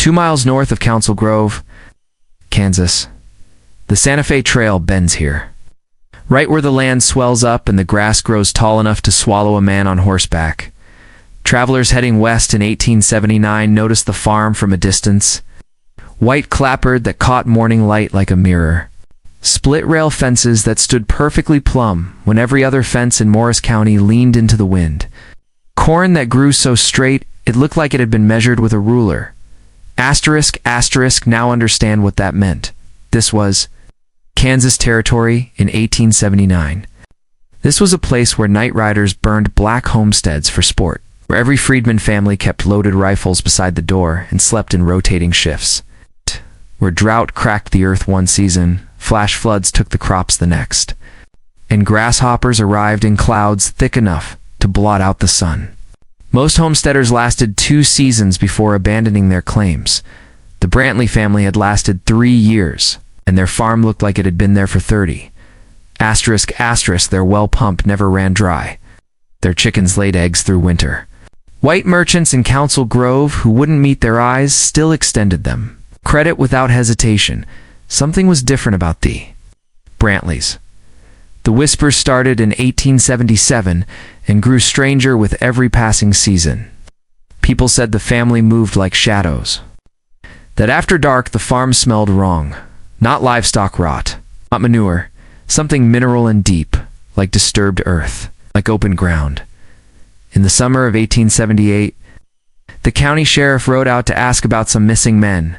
2 miles north of Council Grove, Kansas. The Santa Fe Trail bends here. Right where the land swells up and the grass grows tall enough to swallow a man on horseback. Travelers heading west in 1879 noticed the farm from a distance. White clapboard that caught morning light like a mirror. Split rail fences that stood perfectly plumb when every other fence in Morris County leaned into the wind. Corn that grew so straight it looked like it had been measured with a ruler. Asterisk, asterisk, now understand what that meant. This was Kansas Territory in 1879. This was a place where night riders burned black homesteads for sport, where every freedman family kept loaded rifles beside the door and slept in rotating shifts, where drought cracked the earth one season, flash floods took the crops the next, and grasshoppers arrived in clouds thick enough to blot out the sun. Most homesteaders lasted 2 seasons before abandoning their claims. The Brantley family had lasted 3 years, and their farm looked like it had been there for 30. Asterisk, asterisk, their well pump never ran dry. Their chickens laid eggs through winter. White merchants in Council Grove who wouldn't meet their eyes still extended them credit without hesitation. Something was different about the Brantleys. The whispers started in 1877 and grew stranger with every passing season. People said the family moved like shadows. That after dark the farm smelled wrong. Not livestock rot, not manure, something mineral and deep, like disturbed earth, like open ground. In the summer of 1878, the county sheriff rode out to ask about some missing men.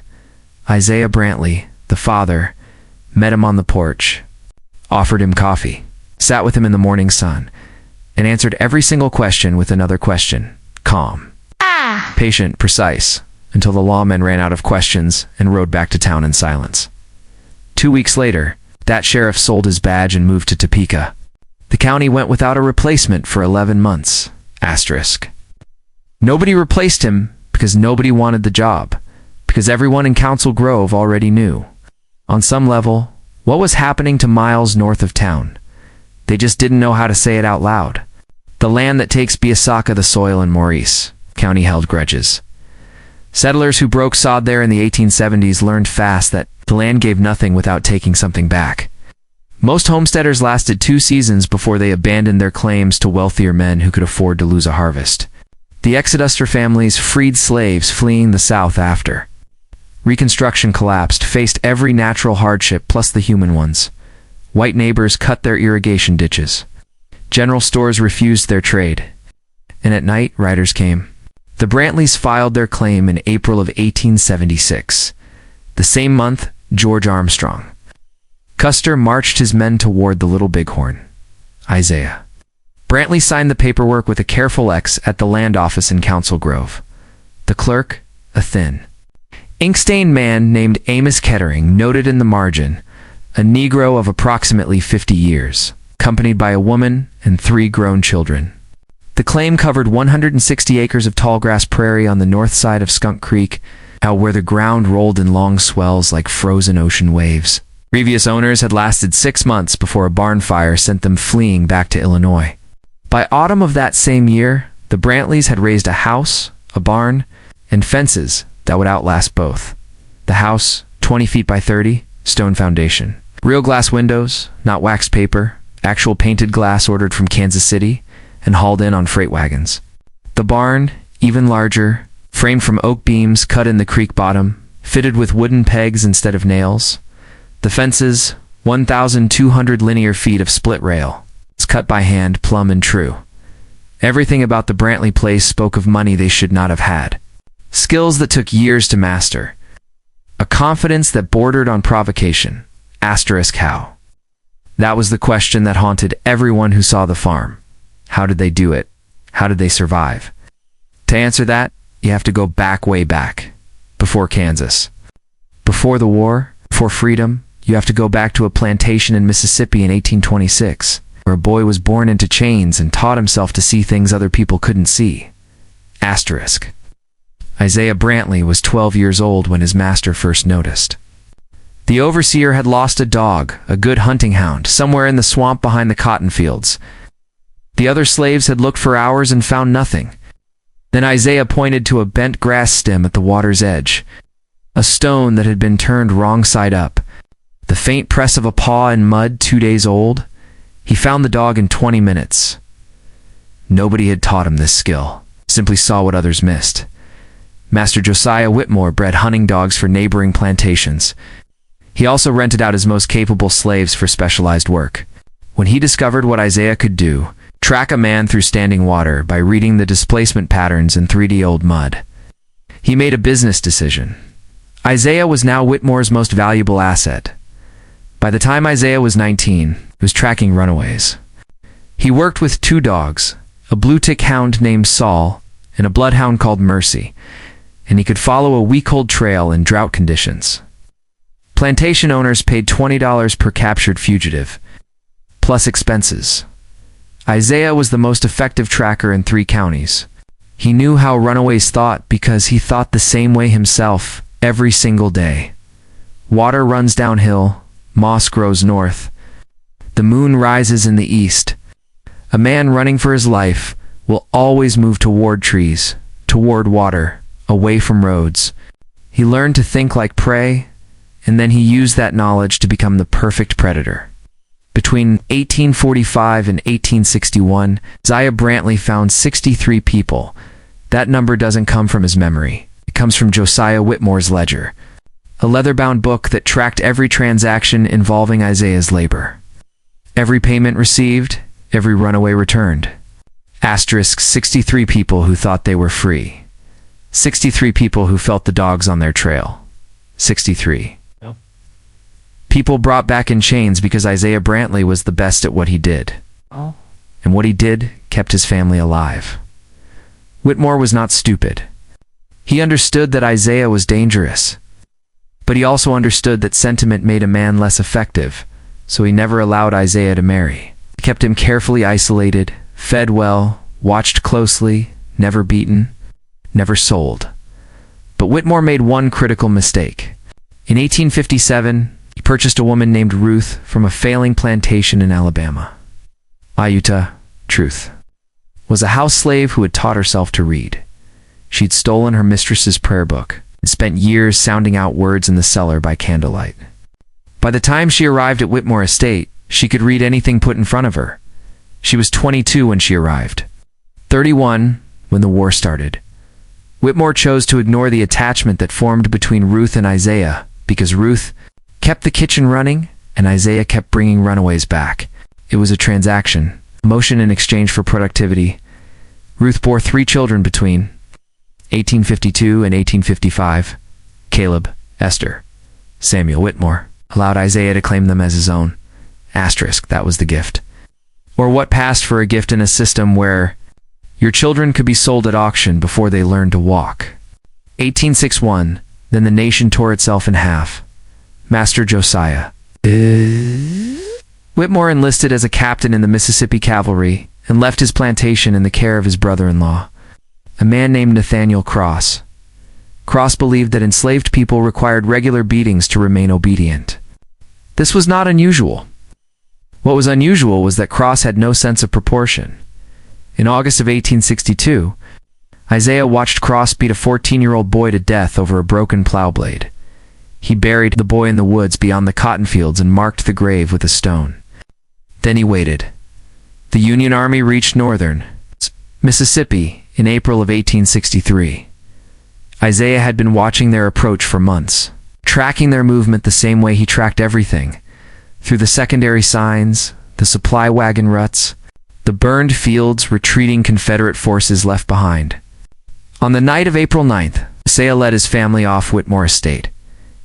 Isaiah Brantley, the father, met him on the porch, offered him coffee, sat with him in the morning sun, and answered every single question with another question, calm, patient, precise, until the lawmen ran out of questions and rode back to town in silence. 2 weeks later, that sheriff sold his badge and moved to Topeka. The county went without a replacement for 11 months. Asterisk. Nobody replaced him because nobody wanted the job, because everyone in Council Grove already knew. On some level, what was happening to miles north of town? They just didn't know how to say it out loud. The land that takes Biasaka the soil in Maurice County held grudges. Settlers who broke sod there in the 1870s learned fast that the land gave nothing without taking something back. Most homesteaders lasted 2 seasons before they abandoned their claims to wealthier men who could afford to lose a harvest. The Exoduster families freed slaves fleeing the South after. Reconstruction collapsed, faced every natural hardship plus the human ones. White neighbors cut their irrigation ditches. General stores refused their trade. And at night, riders came. The Brantleys filed their claim in April of 1876. The same month, George Armstrong. Custer marched his men toward the Little Bighorn. Isaiah Brantley signed the paperwork with a careful X at the land office in Council Grove. The clerk, a thin, ink-stained man named Amos Kettering, noted in the margin, a Negro of approximately 50 years, accompanied by a woman and 3 grown children. The claim covered 160 acres of tallgrass prairie on the north side of Skunk Creek, out where the ground rolled in long swells like frozen ocean waves. Previous owners had lasted 6 months before a barn fire sent them fleeing back to Illinois. By autumn of that same year, the Brantleys had raised a house, a barn, and fences that would outlast both. The house, 20 feet by 30, stone foundation. Real glass windows, not waxed paper, actual painted glass ordered from Kansas City and hauled in on freight wagons. The barn, even larger, framed from oak beams cut in the creek bottom, fitted with wooden pegs instead of nails. The fences, 1,200 linear feet of split rail. It's cut by hand, plumb and true. Everything about the Brantley place spoke of money they should not have had. Skills that took years to master. A confidence that bordered on provocation. Asterisk how. That was the question that haunted everyone who saw the farm. How did they do it? How did they survive? To answer that, you have to go back, way back. Before Kansas. Before the war, before freedom, you have to go back to a plantation in Mississippi in 1826, where a boy was born into chains and taught himself to see things other people couldn't see. Asterisk. Isaiah Brantley was 12 years old when his master first noticed. The overseer had lost a dog, a good hunting hound, somewhere in the swamp behind the cotton fields. The other slaves had looked for hours and found nothing. Then Isaiah pointed to a bent grass stem at the water's edge. A stone that had been turned wrong side up. The faint press of a paw in mud 2 days old. He found the dog in 20 minutes. Nobody had taught him this skill, simply saw what others missed. Master Josiah Whitmore bred hunting dogs for neighboring plantations. He also rented out his most capable slaves for specialized work. When he discovered what Isaiah could do, track a man through standing water by reading the displacement patterns in 3D old mud, he made a business decision. Isaiah was now Whitmore's most valuable asset. By the time Isaiah was 19, he was tracking runaways. He worked with 2 dogs, a blue tick hound named Saul and a bloodhound called Mercy, and he could follow a week-old trail in drought conditions. Plantation owners paid $20 per captured fugitive, plus expenses. Isaiah was the most effective tracker in 3 counties. He knew how runaways thought because he thought the same way himself every single day. Water runs downhill, moss grows north. The moon rises in the east. A man running for his life will always move toward trees, toward water, away from roads. He learned to think like prey, and then he used that knowledge to become the perfect predator. Between 1845 and 1861, Isaiah Brantley found 63 people. That number doesn't come from his memory. It comes from Josiah Whitmore's ledger, a leather-bound book that tracked every transaction involving Isaiah's labor. Every payment received, every runaway returned. Asterisk 63 people who thought they were free. 63 people who felt the dogs on their trail. 63. Yep. People brought back in chains because Isaiah Brantley was the best at what he did. Oh. And what he did kept his family alive. Whitmore was not stupid. He understood that Isaiah was dangerous. But he also understood that sentiment made a man less effective, so he never allowed Isaiah to marry. He kept him carefully isolated, fed well, watched closely, never beaten, never sold. But Whitmore made one critical mistake. In 1857, he purchased a woman named Ruth from a failing plantation in Alabama. Ayuta, Truth, was a house slave who had taught herself to read. She'd stolen her mistress's prayer book and spent years sounding out words in the cellar by candlelight. By the time she arrived at Whitmore Estate, she could read anything put in front of her. She was 22 when she arrived. 31 when the war started. Whitmore chose to ignore the attachment that formed between Ruth and Isaiah because Ruth kept the kitchen running and Isaiah kept bringing runaways back. It was a transaction, a motion in exchange for productivity. Ruth bore 3 children between 1852 and 1855. Caleb, Esther, Samuel Whitmore allowed Isaiah to claim them as his own. Asterisk, that was the gift. Or what passed for a gift in a system where your children could be sold at auction before they learned to walk. 1861, then the nation tore itself in half. Master Josiah Whitmore enlisted as a captain in the Mississippi Cavalry and left his plantation in the care of his brother-in-law, a man named Nathaniel Cross. Cross believed that enslaved people required regular beatings to remain obedient. This was not unusual. What was unusual was that Cross had no sense of proportion. In August of 1862, Isaiah watched Cross beat a 14-year-old boy to death over a broken plow blade. He buried the boy in the woods beyond the cotton fields and marked the grave with a stone. Then he waited. The Union Army reached northern Mississippi in April of 1863. Isaiah had been watching their approach for months, tracking their movement the same way he tracked everything, through the secondary signs, the supply wagon ruts, the burned fields, retreating Confederate forces left behind. On the night of April 9th, Isaiah led his family off Whitmore Estate.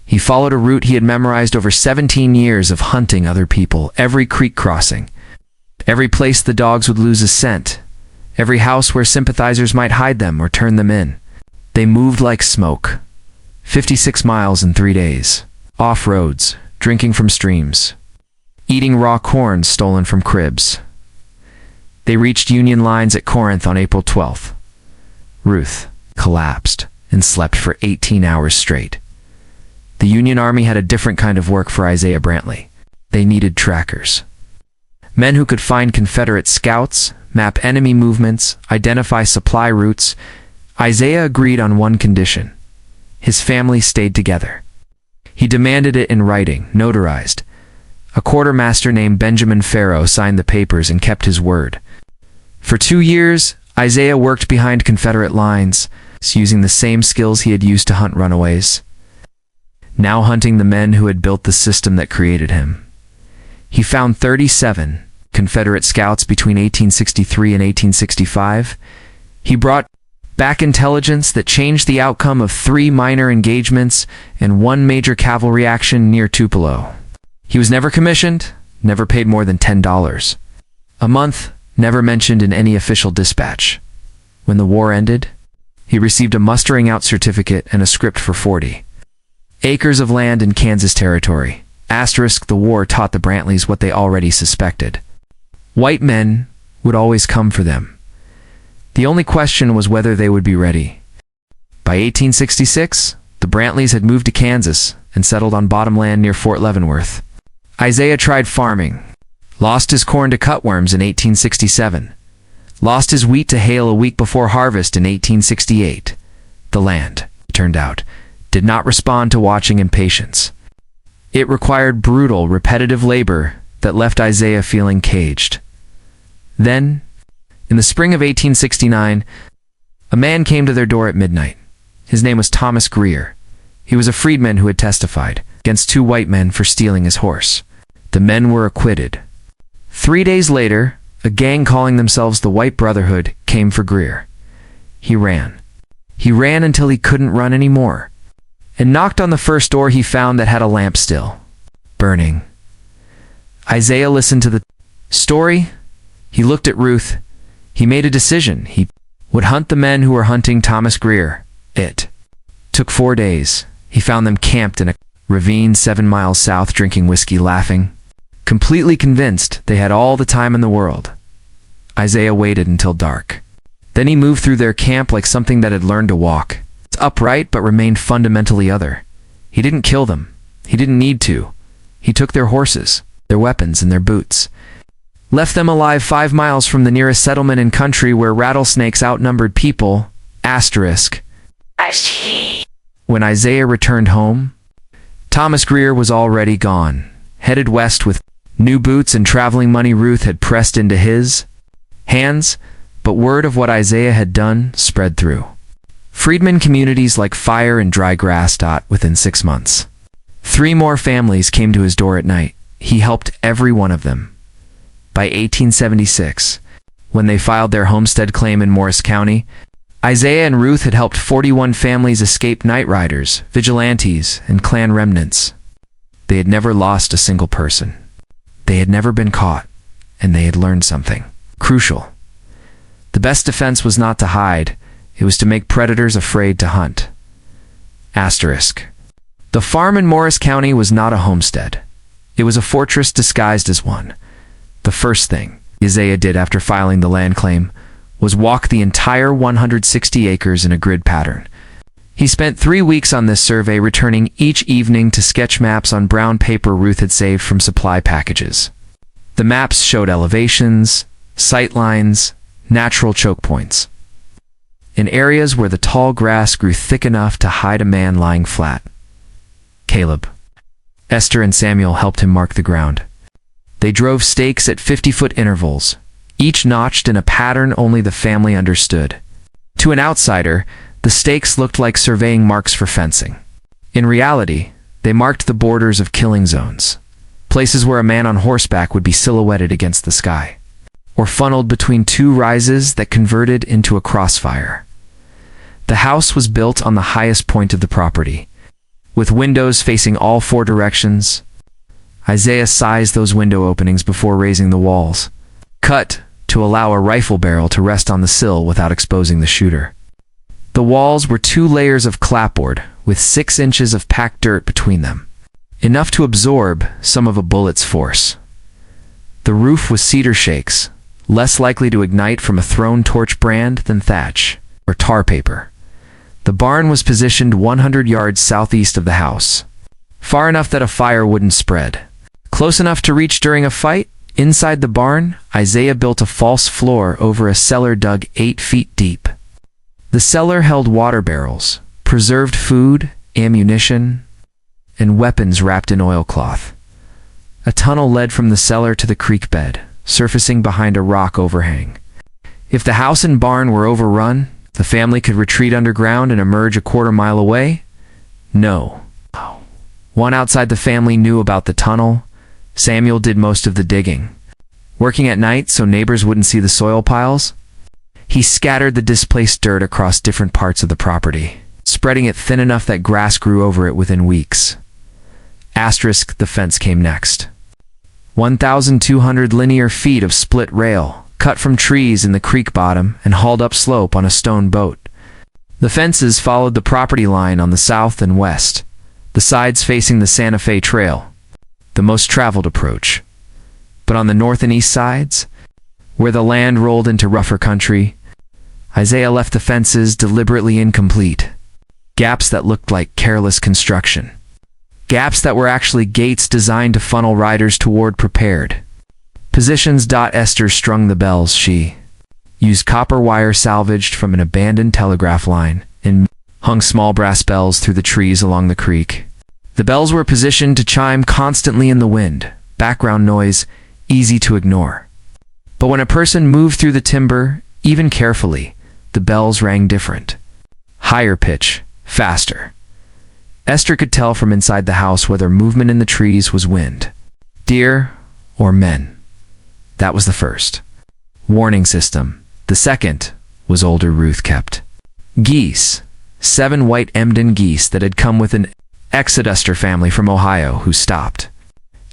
He followed a route he had memorized over 17 years of hunting other people, every creek crossing, every place the dogs would lose a scent, every house where sympathizers might hide them or turn them in. They moved like smoke. 56 miles in 3 days. Off roads, drinking from streams, eating raw corn stolen from cribs. They reached Union lines at Corinth on April 12th. Ruth collapsed and slept for 18 hours straight. The Union Army had a different kind of work for Isaiah Brantley. They needed trackers. Men who could find Confederate scouts, map enemy movements, identify supply routes. Isaiah agreed on one condition. his family stayed together. He demanded it in writing, notarized. A quartermaster named Benjamin Farrow signed the papers and kept his word. For 2 years, Isaiah worked behind Confederate lines, using the same skills he had used to hunt runaways, now hunting the men who had built the system that created him. He found 37 Confederate scouts between 1863 and 1865. He brought back intelligence that changed the outcome of 3 minor engagements and 1 major cavalry action near Tupelo. He was never commissioned, never paid more than $10 a month, never mentioned in any official dispatch. When the war ended, he received a mustering out certificate and a script for 40 acres of land in Kansas Territory. The war taught the Brantleys what they already suspected. White men would always come for them. The only question was whether they would be ready. By 1866, the Brantleys had moved to Kansas and settled on bottom land near Fort Leavenworth. Isaiah tried farming, lost his corn to cutworms in 1867, lost his wheat to hail a week before harvest in 1868. The land, it turned out, did not respond to watching and patience. It required brutal, repetitive labor that left Isaiah feeling caged. Then, in the spring of 1869, a man came to their door at midnight. His name was Thomas Greer. He was a freedman who had testified against 2 white men for stealing his horse. The men were acquitted. 3 days later, a gang calling themselves the White Brotherhood came for Greer. He ran. He ran until he couldn't run anymore, and knocked on the first door he found that had a lamp still burning. Isaiah listened to the story. He looked at Ruth. He made a decision. He would hunt the men who were hunting Thomas Greer. It took 4 days. He found them camped in a ravine 7 miles south, drinking whiskey, laughing, completely convinced they had all the time in the world. Isaiah waited until dark. Then he moved through their camp like something that had learned to walk. It's upright but remained fundamentally other. He didn't kill them. He didn't need to. He took their horses, their weapons, and their boots, left them alive 5 miles from the nearest settlement in country where rattlesnakes outnumbered people. When Isaiah returned home, Thomas Greer was already gone, headed west with new boots and traveling money Ruth had pressed into his hands, but word of what Isaiah had done spread through freedmen communities like fire and dry grass. Within 6 months, 3 more families came to his door at night. He helped every one of them. By 1876, when they filed their homestead claim in Morris County, Isaiah and Ruth had helped 41 families escape night riders, vigilantes, and Klan remnants. They had never lost a single person. They had never been caught, and they had learned something crucial. The best defense was not to hide, it was to make predators afraid to hunt. The farm in Morris County was not a homestead. It was a fortress disguised as one. The first thing Isaiah did after filing the land claim was walk the entire 160 acres in a grid pattern. He spent 3 weeks on this survey, returning each evening to sketch maps on brown paper Ruth had saved from supply packages. The maps showed elevations, sight lines, natural choke points, in areas where the tall grass grew thick enough to hide a man lying flat. Caleb, Esther, and Samuel helped him mark the ground. They drove stakes at 50-foot intervals, each notched in a pattern only the family understood. To an outsider, the stakes looked like surveying marks for fencing. In reality, they marked the borders of killing zones, places where a man on horseback would be silhouetted against the sky, or funneled between 2 rises that converted into a crossfire. The house was built on the highest point of the property, with windows facing all 4 directions. Isaiah sized those window openings before raising the walls, cut to allow a rifle barrel to rest on the sill without exposing the shooter. The walls were 2 layers of clapboard with 6 inches of packed dirt between them, enough to absorb some of a bullet's force. The roof was cedar shakes, less likely to ignite from a thrown torch brand than thatch or tar paper. The barn was positioned 100 yards southeast of the house, far enough that a fire wouldn't spread. Close enough to reach during a fight. Inside the barn, Isaiah built a false floor over a cellar dug 8 feet deep. The cellar held water barrels, preserved food, ammunition, and weapons wrapped in oilcloth. A tunnel led from the cellar to the creek bed, surfacing behind a rock overhang. If the house and barn were overrun, the family could retreat underground and emerge a quarter-mile away? No. One outside the family knew about the tunnel. Samuel did most of the digging. Working at night so neighbors wouldn't see the soil piles, he scattered the displaced dirt across different parts of the property, spreading it thin enough that grass grew over it within weeks. The fence came next. 1,200 linear feet of split rail, cut from trees in the creek bottom and hauled up slope on a stone boat. The fences followed the property line on the south and west, the sides facing the Santa Fe Trail, the most traveled approach. But on the north and east sides, where the land rolled into rougher country, Isaiah left the fences deliberately incomplete, gaps that looked like careless construction. Gaps that were actually gates designed to funnel riders toward prepared positions. Esther strung the bells. She used copper wire salvaged from an abandoned telegraph line and hung small brass bells through the trees along the creek. The bells were positioned to chime constantly in the wind, background noise easy to ignore. But when a person moved through the timber, even carefully, the bells rang different. Higher pitch, faster. Esther could tell from inside the house whether movement in the trees was wind, deer, or men. That was the first warning system. The second was older Ruth kept. Geese, 7 white Emden geese that had come with an Exoduster family from Ohio who stopped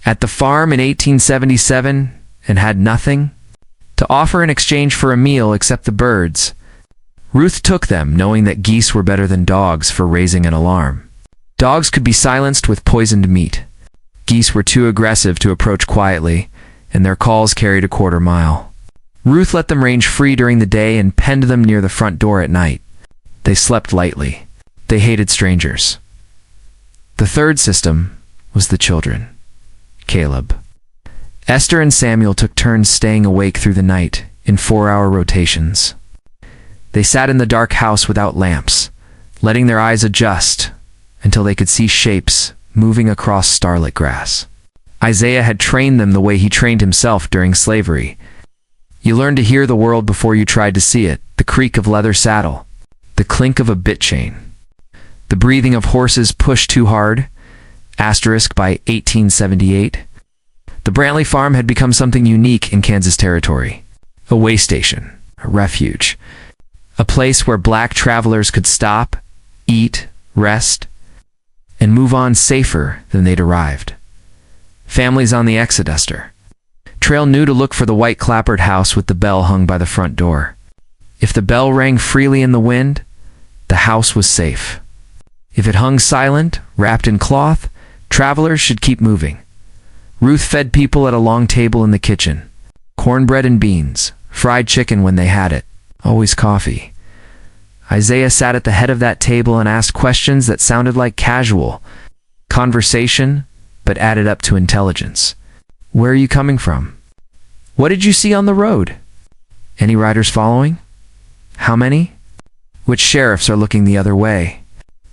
at the farm in 1877 and had nothing to offer in exchange for a meal except the birds. Ruth took them, knowing that geese were better than dogs for raising an alarm. Dogs could be silenced with poisoned meat. Geese were too aggressive to approach quietly, and their calls carried a quarter-mile. Ruth let them range free during the day and penned them near the front door at night. They slept lightly. They hated strangers. The third system was the children. Caleb. Esther and Samuel took turns staying awake through the night in 4-hour rotations. They sat in the dark house without lamps, letting their eyes adjust until they could see shapes moving across starlit grass. Isaiah had trained them the way he trained himself during slavery. You learned to hear the world before you tried to see it, the creak of leather saddle, the clink of a bit chain, the breathing of horses pushed too hard. By 1878, the Brantley farm had become something unique in Kansas Territory. A way station, a refuge, a place where black travelers could stop, eat, rest, and move on safer than they'd arrived. Families on the Exoduster Trail knew to look for the white clapboard house with the bell hung by the front door. If the bell rang freely in the wind, the house was safe. If it hung silent, wrapped in cloth, travelers should keep moving. Ruth fed people at a long table in the kitchen. Cornbread and beans, fried chicken when they had it, always coffee. Isaiah sat at the head of that table and asked questions that sounded like casual conversation, but added up to intelligence. Where are you coming from? What did you see on the road? Any riders following? How many? Which sheriffs are looking the other way?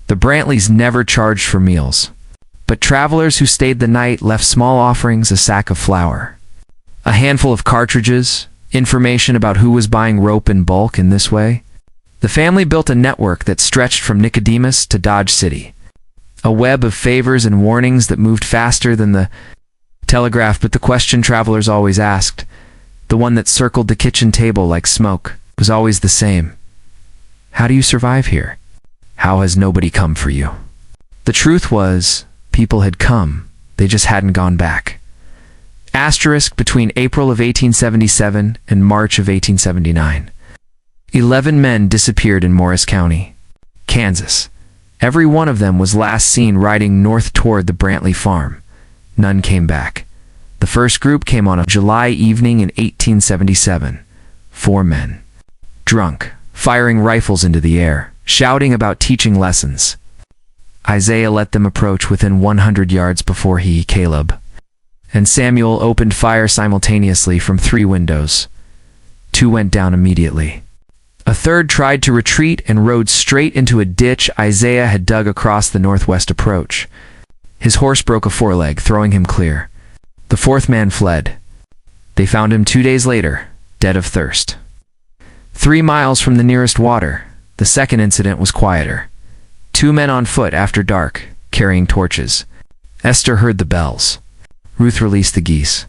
The Brantleys never charged for meals, but travelers who stayed the night left small offerings: a sack of flour, a handful of cartridges, information about who was buying rope in bulk. In this way, the family built a network that stretched from Nicodemus to Dodge City, a web of favors and warnings that moved faster than the telegraph. But the question travelers always asked, the one that circled the kitchen table like smoke, was always the same. How do you survive here? How has nobody come for you? The truth was, people had come, they just hadn't gone back. Between April of 1877 and March of 1879. 11 men disappeared in Morris County, Kansas. Every one of them was last seen riding north toward the Brantley farm. None came back. The first group came on a July evening in 1877. 4 men. Drunk, firing rifles into the air, shouting about teaching lessons. Isaiah let them approach within 100 yards before he, Caleb, and Samuel opened fire simultaneously from 3 windows. 2 went down immediately. A third tried to retreat and rode straight into a ditch Isaiah had dug across the northwest approach. His horse broke a foreleg, throwing him clear. The fourth man fled. They found him 2 days later, dead of thirst. 3 miles from the nearest water, the second incident was quieter. 2 men on foot after dark, carrying torches. Esther heard the bells. Ruth released the geese.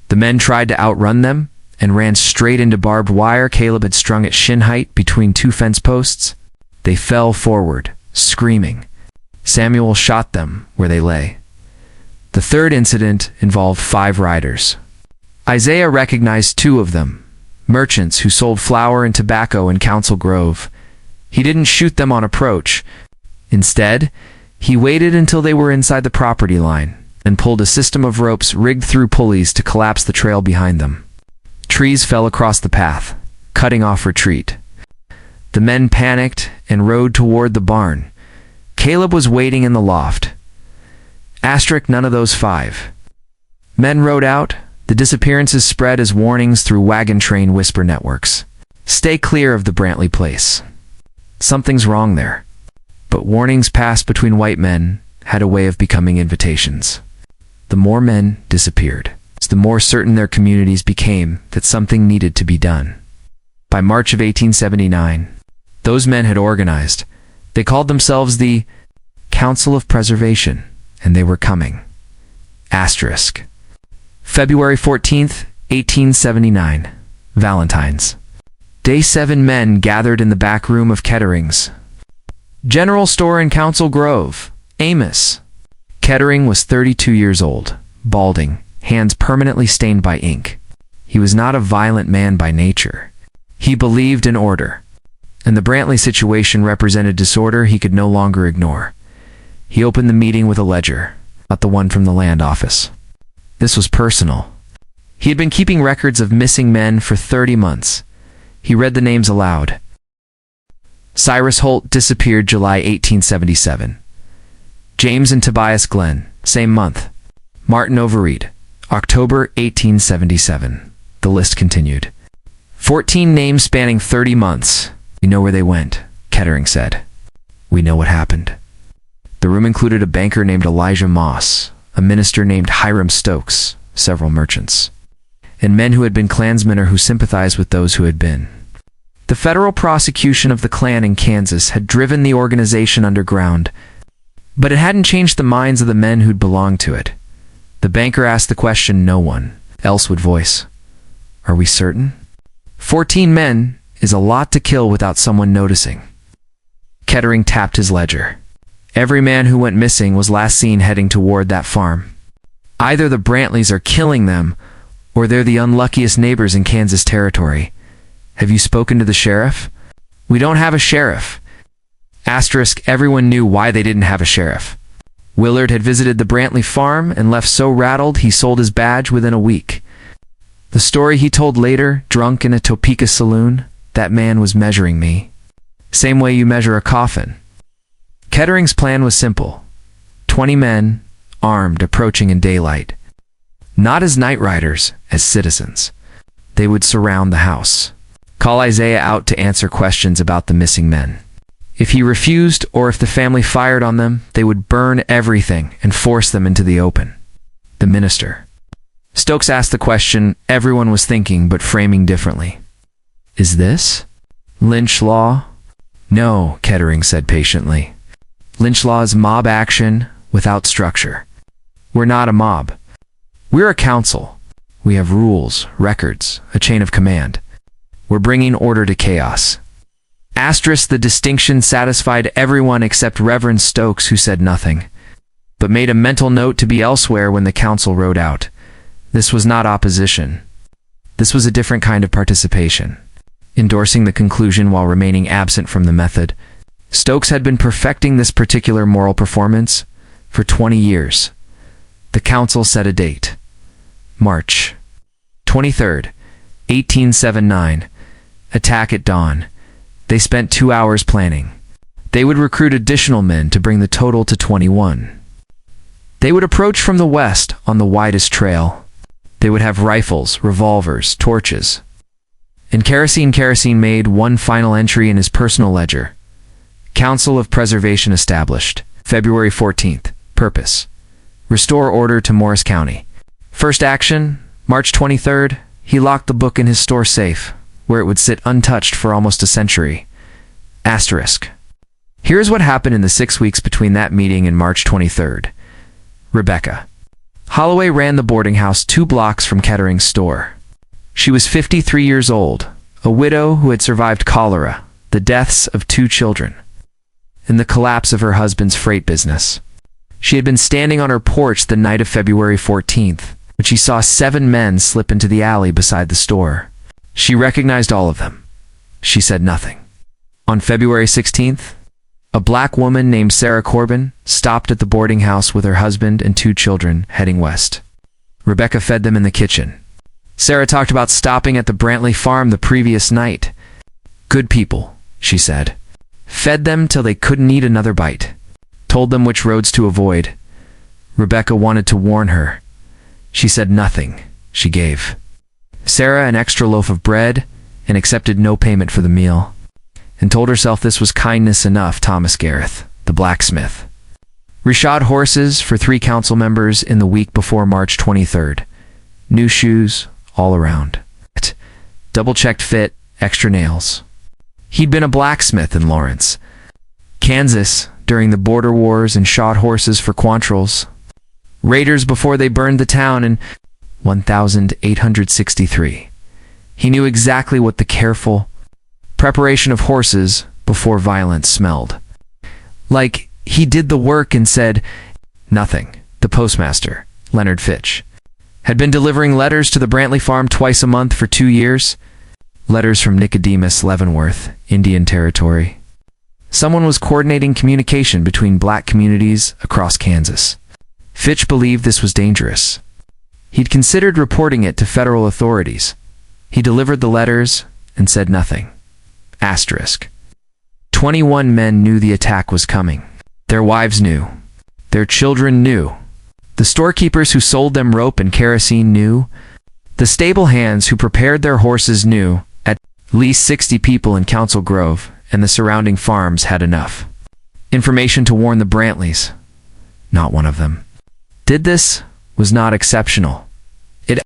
The men tried to outrun them and ran straight into barbed wire Caleb had strung at shin height between 2 fence posts. They fell forward, screaming. Samuel shot them where they lay. The third incident involved 5 riders. Isaiah recognized 2 of them, merchants who sold flour and tobacco in Council Grove. He didn't shoot them on approach. Instead, he waited until they were inside the property line and pulled a system of ropes rigged through pulleys to collapse the trail behind them. Trees fell across the path, cutting off retreat. The men panicked and rode toward the barn. Caleb was waiting in the loft. Asterisk none of those 5. Men rode out. The disappearances spread as warnings through wagon train whisper networks. Stay clear of the Brantley place. Something's wrong there. But warnings passed between white men had a way of becoming invitations. The more men disappeared, the more certain their communities became that something needed to be done. By March of 1879, those men had organized. They called themselves the Council of Preservation, and they were coming. Asterisk. February 14th, 1879. Valentine's. Day 7 men gathered in the back room of Kettering's General Store in Council Grove. Amos. Kettering was 32 years old, balding, hands permanently stained by ink. He was not a violent man by nature. He believed in order, and the Brantley situation represented disorder he could no longer ignore. He opened the meeting with a ledger, not the one from the land office. This was personal. He had been keeping records of missing men for 30 months. He read the names aloud. Cyrus Holt disappeared July 1877. James and Tobias Glenn, same month. Martin Overeat, October 1877. The list continued. 14 names spanning 30 months. We know where they went, Kettering said. We know what happened. The room included a banker named Elijah Moss, a minister named Hiram Stokes, several merchants, and men who had been Klansmen or who sympathized with those who had been. The federal prosecution of the Klan in Kansas had driven the organization underground, but it hadn't changed the minds of the men who'd belonged to it. The banker asked the question no one else would voice. Are we certain? 14 men is a lot to kill without someone noticing. Kettering tapped his ledger. Every man who went missing was last seen heading toward that farm. Either the Brantleys are killing them, or they're the unluckiest neighbors in Kansas territory. Have you spoken to the sheriff? We don't have a sheriff. Asterisk, everyone knew why they didn't have a sheriff. Willard had visited the Brantley farm and left so rattled he sold his badge within a week. The story he told later, drunk in a Topeka saloon, that man was measuring me. Same way you measure a coffin. Kettering's plan was simple. 20 men, armed, approaching in daylight. Not as night riders, as citizens. They would surround the house. Call Isaiah out to answer questions about the missing men. If he refused, or if the family fired on them, they would burn everything and force them into the open. The minister. Stokes asked the question everyone was thinking but framing differently. Is this lynch law? No, Kettering said patiently. Lynch law is mob action without structure. We're not a mob. We're a council. We have rules, records, a chain of command. We're bringing order to chaos. Asterisk, the distinction satisfied everyone except Reverend Stokes, who said nothing, but made a mental note to be elsewhere when the council rode out. This was not opposition. This was a different kind of participation. Endorsing the conclusion while remaining absent from the method, Stokes had been perfecting this particular moral performance for 20 years. The council set a date. March 23rd, 1879. Attack at dawn. They spent 2 hours planning. They would recruit additional men to bring the total to 21. They would approach from the west on the widest trail. They would have rifles, revolvers, torches. And Kerosene made one final entry in his personal ledger. Council of Preservation established. February 14th. Purpose: restore order to Morris County. First action, March 23rd, he locked the book in his store safe, where it would sit untouched for almost a century. Asterisk. Here's what happened in the 6 weeks between that meeting and March 23rd. Rebecca Holloway ran the boarding house 2 blocks from Kettering's store. She was 53 years old, a widow who had survived cholera, the deaths of 2 children, and the collapse of her husband's freight business. She had been standing on her porch the night of February 14th, when she saw 7 men slip into the alley beside the store. She recognized all of them. She said nothing. On February 16th, a black woman named Sarah Corbin stopped at the boarding house with her husband and 2 children, heading west. Rebecca fed them in the kitchen. Sarah talked about stopping at the Brantley farm the previous night. Good people, she said. Fed them till they couldn't eat another bite. Told them which roads to avoid. Rebecca wanted to warn her. She said nothing. She gave Sarah an extra loaf of bread and accepted no payment for the meal, and told herself this was kindness enough. Thomas Gareth, the blacksmith, reshod horses for 3 council members in the week before March 23rd. New shoes all around. Double-checked fit, extra nails. He'd been a blacksmith in Lawrence, Kansas, during the border wars and shod horses for Quantrells raiders before they burned the town in 1863. He knew exactly what the careful preparation of horses before violence smelled. Like he did the work and said nothing. The postmaster, Leonard Fitch, had been delivering letters to the Brantley farm twice a month for 2 years. Letters from Nicodemus Leavenworth, Indian Territory. Someone was coordinating communication between black communities across Kansas. Fitch believed this was dangerous. He'd considered reporting it to federal authorities. He delivered the letters and said nothing. Asterisk. 21 men knew the attack was coming. Their wives knew. Their children knew. The storekeepers who sold them rope and kerosene knew. The stable hands who prepared their horses knew. At least 60 people in Council Grove and the surrounding farms had enough information to warn the Brantleys. Not one of them did. This was not exceptional. It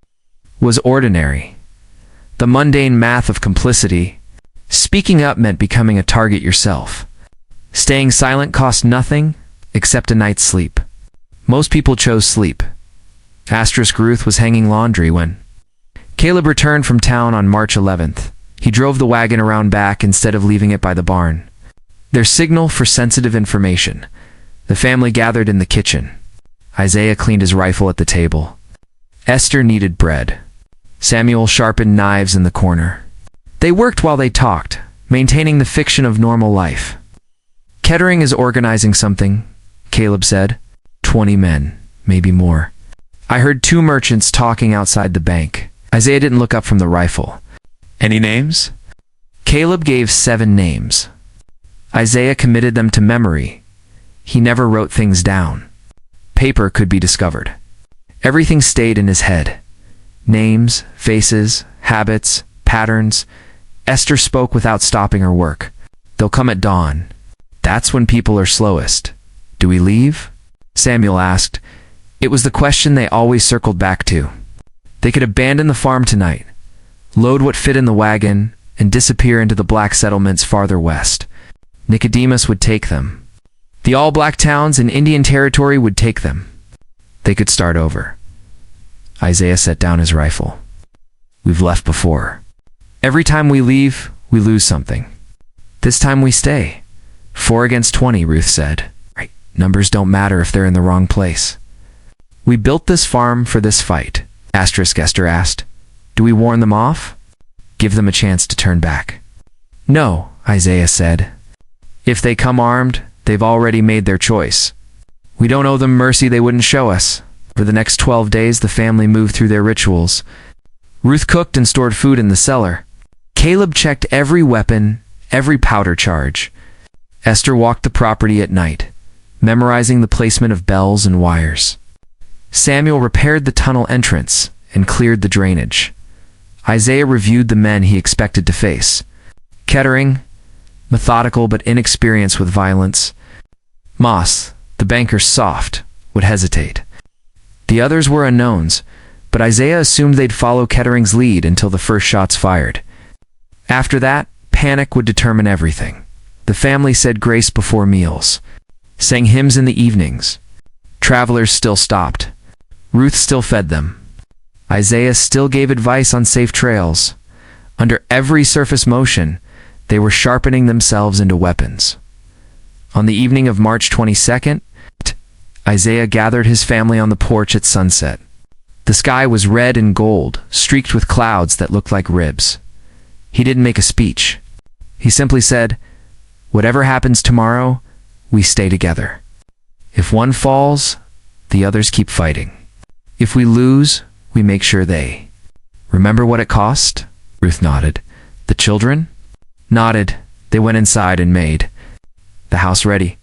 was ordinary. The mundane math of complicity. Speaking up meant becoming a target yourself. Staying silent cost nothing except a night's sleep. Most people chose sleep. Asterisk. Ruth was hanging laundry when Caleb returned from town on March 11th. He drove the wagon around back instead of leaving it by the barn. Their signal for sensitive information. The family gathered in the kitchen. Isaiah cleaned his rifle at the table. Esther kneaded bread. Samuel sharpened knives in the corner. They worked while they talked, maintaining the fiction of normal life. Kettering is organizing something, Caleb said. 20 men, maybe more. I heard 2 merchants talking outside the bank. Isaiah didn't look up from the rifle. Any names? Caleb gave 7 names. Isaiah committed them to memory. He never wrote things down. Paper could be discovered. Everything stayed in his head. Names, faces, habits, patterns. Esther spoke without stopping her work. They'll come at dawn. That's when people are slowest. Do we leave? Samuel asked. It was the question they always circled back to. They could abandon the farm tonight, load what fit in the wagon, and disappear into the black settlements farther west. Nicodemus would take them. The all-black towns in Indian Territory would take them. They could start over. Isaiah set down his rifle. We've left before. Every time we leave, we lose something. This time we stay. 4 against 20, Ruth said. Right. Numbers don't matter if they're in the wrong place. We built this farm for this fight. Asterisk. Esther asked. Do we warn them off? Give them a chance to turn back. No, Isaiah said. If they come armed, they've already made their choice. We don't owe them mercy they wouldn't show us. For the next 12 days, the family moved through their rituals. Ruth cooked and stored food in the cellar. Caleb checked every weapon, every powder charge. Esther walked the property at night, memorizing the placement of bells and wires. Samuel repaired the tunnel entrance and cleared the drainage. Isaiah reviewed the men he expected to face. Kettering, methodical but inexperienced with violence. Moss, the banker, soft, would hesitate. The others were unknowns, but Isaiah assumed they'd follow Kettering's lead until the first shots fired. After that, panic would determine everything. The family said grace before meals, sang hymns in the evenings. Travelers still stopped. Ruth still fed them. Isaiah still gave advice on safe trails. Under every surface motion, they were sharpening themselves into weapons. On the evening of March 22nd, Isaiah gathered his family on the porch at sunset. The sky was red and gold, streaked with clouds that looked like ribs. He didn't make a speech. He simply said, "Whatever happens tomorrow, we stay together. If one falls, the others keep fighting. If we lose, we make sure they." "Remember what it cost?" Ruth nodded. "The children?" Nodded. They went inside and made the house ready.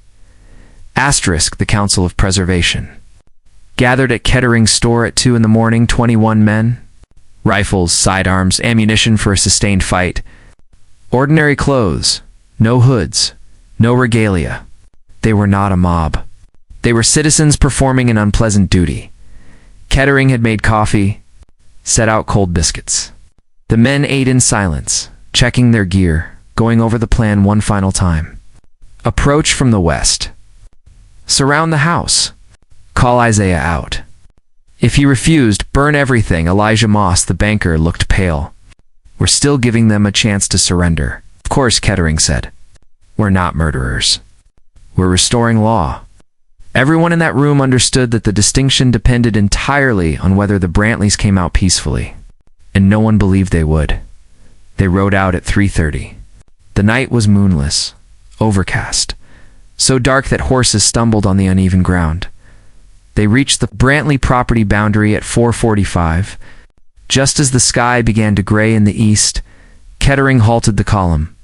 Asterisk the Council of Preservation. Gathered at Kettering's store at 2 in the morning, 21 men. Rifles, sidearms, ammunition for a sustained fight. Ordinary clothes, no hoods, no regalia. They were not a mob. They were citizens performing an unpleasant duty. Kettering had made coffee, set out cold biscuits. The men ate in silence, checking their gear, going over the plan one final time. Approach from the west. Surround the house. Call Isaiah out. If he refused, burn everything. Elijah Moss, the banker, looked pale. "We're still giving them a chance to surrender." "Of course," Kettering said. "We're not murderers. We're restoring law." Everyone in that room understood that the distinction depended entirely on whether the Brantleys came out peacefully. And no one believed they would. They rode out at 3:30. The night was moonless, overcast, so dark that horses stumbled on the uneven ground. They reached the Brantley property boundary at 4:45. Just as the sky began to gray in the east, Kettering halted the column,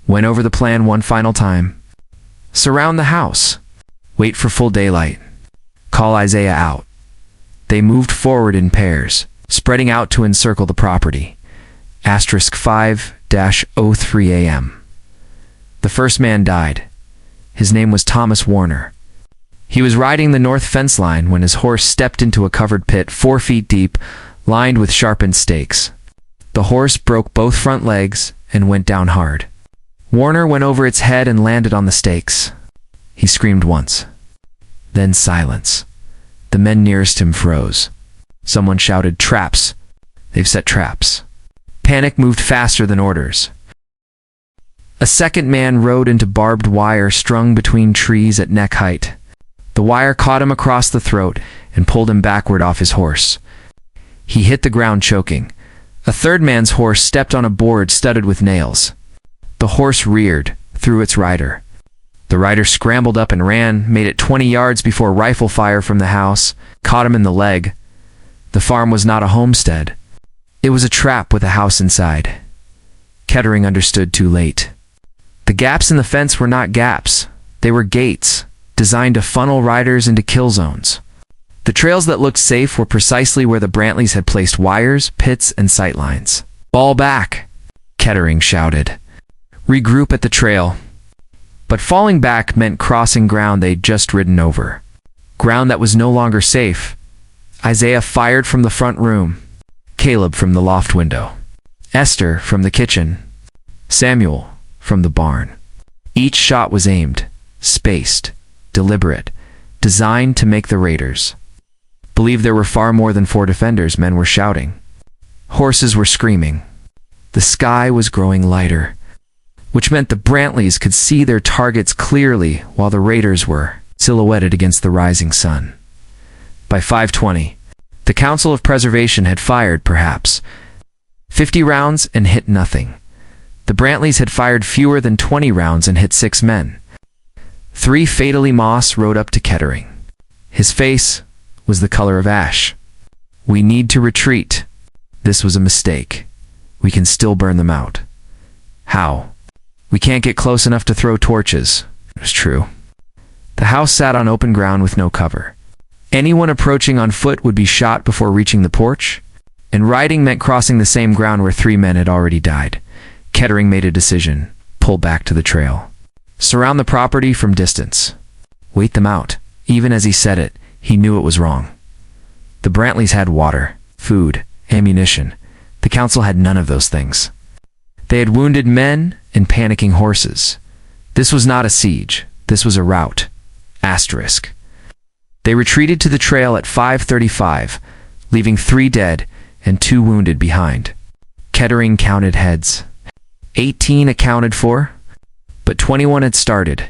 went over the plan one final time. Surround the house. Wait for full daylight. Call Isaiah out. They moved forward in pairs, spreading out to encircle the property. Asterisk 5-03 a.m. The first man died. His name was Thomas Warner. He was riding the north fence line when his horse stepped into a covered pit 4 feet deep, lined with sharpened stakes. The horse broke both front legs and went down hard. Warner went over its head and landed on the stakes. He screamed once. Then silence. The men nearest him froze. Someone shouted, "Traps! They've set traps." Panic moved faster than orders. A second man rode into barbed wire strung between trees at neck height. The wire caught him across the throat and pulled him backward off his horse. He hit the ground choking. A third man's horse stepped on a board studded with nails. The horse reared, threw its rider. The rider scrambled up and ran, made it 20 yards before rifle fire from the house caught him in the leg. The farm was not a homestead. It was a trap with a house inside. Kettering understood too late. The gaps in the fence were not gaps. They were gates, designed to funnel riders into kill zones. The trails that looked safe were precisely where the Brantleys had placed wires, pits, and sight lines. "Fall back!" Kettering shouted. "Regroup at the trail." But falling back meant crossing ground they'd just ridden over. Ground that was no longer safe. Isaiah fired from the front room. Caleb from the loft window. Esther from the kitchen. Samuel from the barn. Each shot was aimed, spaced, deliberate, designed to make the raiders believe there were far more than 4 defenders. Men were shouting. Horses were screaming. The sky was growing lighter, which meant the Brantleys could see their targets clearly while the raiders were silhouetted against the rising sun. By 5:20, the Council of Preservation had fired, perhaps, 50 rounds and hit nothing. The Brantleys had fired fewer than 20 rounds and hit 6 men. 3 fatally. Moss rode up to Kettering. His face was the color of ash. "We need to retreat. This was a mistake. We can still burn them out." "How?" "We can't get close enough to throw torches." It was true. The house sat on open ground with no cover. Anyone approaching on foot would be shot before reaching the porch. And riding meant crossing the same ground where 3 men had already died. Kettering made a decision. Pull back to the trail. Surround the property from distance. Wait them out. Even as he said it, he knew it was wrong. The Brantleys had water, food, ammunition. The council had none of those things. They had wounded men and panicking horses. This was not a siege. This was a rout. Asterisk. They retreated to the trail at 5:35, leaving 3 dead and 2 wounded behind. Kettering counted heads. 18 accounted for, but 21 had started.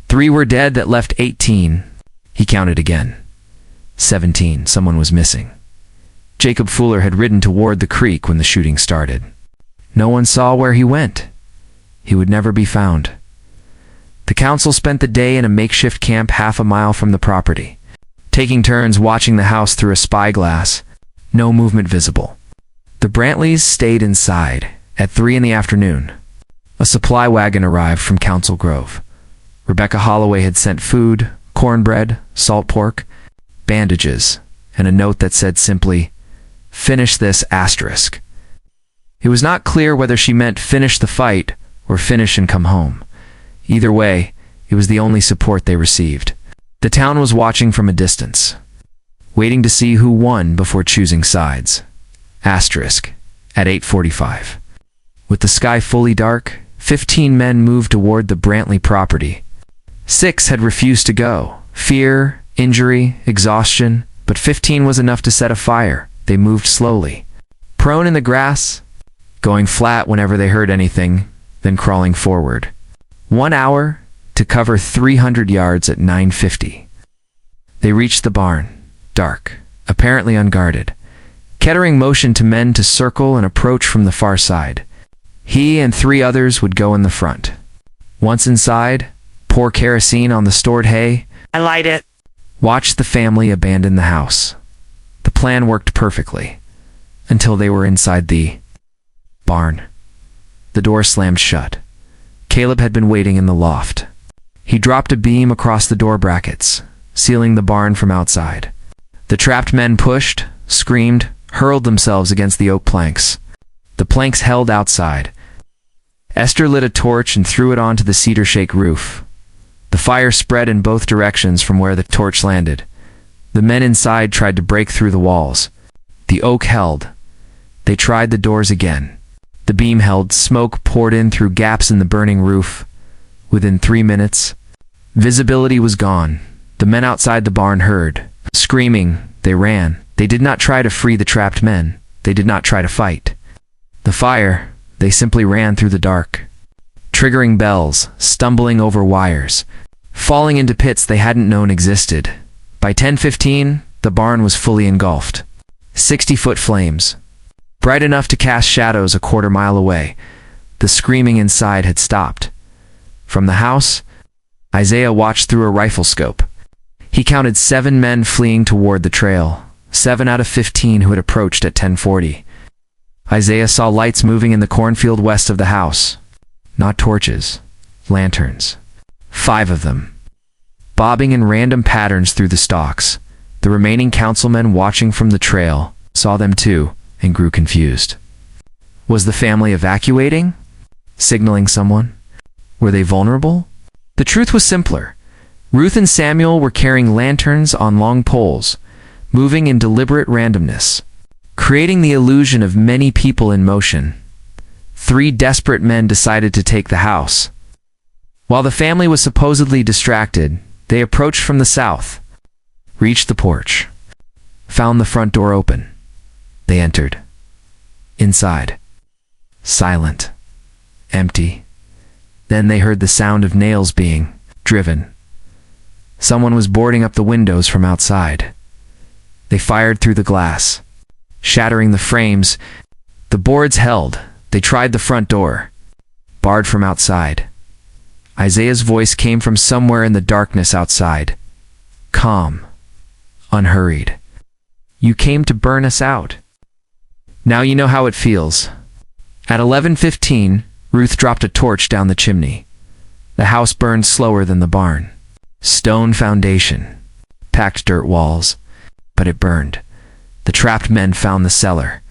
3 were dead that left 18. He counted again. 17. Someone was missing. Jacob Fuller had ridden toward the creek when the shooting started. No one saw where he went. He would never be found. The council spent the day in a makeshift camp half a mile from the property, taking turns watching the house through a spyglass. No movement visible. The Brantleys stayed inside. At 3 in the afternoon, a supply wagon arrived from Council Grove. Rebecca Holloway had sent food, cornbread, salt pork, bandages, and a note that said simply, "Finish this asterisk." It was not clear whether she meant finish the fight or finish and come home. Either way, it was the only support they received. The town was watching from a distance, waiting to see who won before choosing sides. Asterisk. At 8:45. With the sky fully dark, 15 men moved toward the Brantley property. 6 had refused to go. Fear, injury, exhaustion, but 15 was enough to set a fire. They moved slowly, prone in the grass, going flat whenever they heard anything, then crawling forward. 1 hour to cover 300 yards at 9:50. They reached the barn, dark, apparently unguarded. Kettering motioned to men to circle and approach from the far side. He and 3 others would go in the front. Once inside, pour kerosene on the stored hay. I light it. Watch the family abandon the house. The plan worked perfectly, until they were inside the barn. The door slammed shut. Caleb had been waiting in the loft. He dropped a beam across the door brackets, sealing the barn from outside. The trapped men pushed, screamed, hurled themselves against the oak planks. The planks held outside. Esther lit a torch and threw it onto the cedar shake roof. The fire spread in both directions from where the torch landed. The men inside tried to break through the walls. The oak held. They tried the doors again. The beam held. Smoke poured in through gaps in the burning roof. Within 3 minutes, visibility was gone. The men outside the barn heard. Screaming, they ran. They did not try to free the trapped men. They did not try to fight. The fire, they simply ran through the dark, triggering bells, stumbling over wires, falling into pits they hadn't known existed. By 10:15, the barn was fully engulfed. 60-foot flames, bright enough to cast shadows a quarter mile away. The screaming inside had stopped. From the house, Isaiah watched through a rifle scope. He counted 7 men fleeing toward the trail, 7 out of 15 who had approached at 10:40. Isaiah saw lights moving in the cornfield west of the house. Not torches, lanterns. 5 of them, bobbing in random patterns through the stalks. The remaining councilmen watching from the trail saw them too and grew confused. Was the family evacuating? Signaling someone? Were they vulnerable? The truth was simpler. Ruth and Samuel were carrying lanterns on long poles, moving in deliberate randomness, creating the illusion of many people in motion. 3 desperate men decided to take the house. While the family was supposedly distracted, they approached from the south, reached the porch, found the front door open. They entered. Inside, silent, empty. Then they heard the sound of nails being driven. Someone was boarding up the windows from outside. They fired through the glass, shattering the frames. The boards held. They tried the front door, barred from outside. Isaiah's voice came from somewhere in the darkness outside. Calm, unhurried. You came to burn us out. Now you know how it feels. At 11:15, Ruth dropped a torch down the chimney. The house burned slower than the barn. Stone foundation, packed dirt walls, but it burned. The trapped men found the cellar.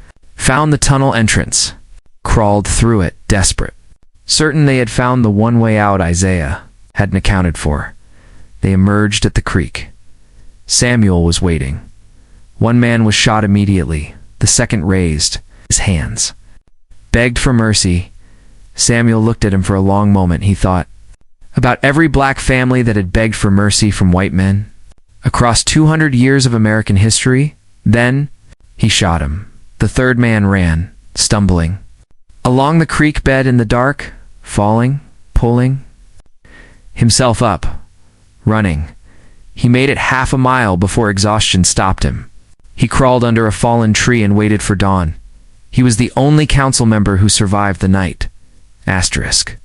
found the tunnel entrance, crawled through it, desperate. Certain they had found the one way out Isaiah hadn't accounted for. They emerged at the creek. Samuel was waiting. One man was shot immediately. The second raised his hands, begged for mercy. Samuel looked at him for a long moment. He thought about every black family that had begged for mercy from white men across 200 years of American history. Then he shot him. The third man ran, stumbling along the creek bed in the dark, falling, pulling himself up, running. He made it half a mile before exhaustion stopped him. He crawled under a fallen tree and waited for dawn. He was the only council member who survived the night. Asterisk.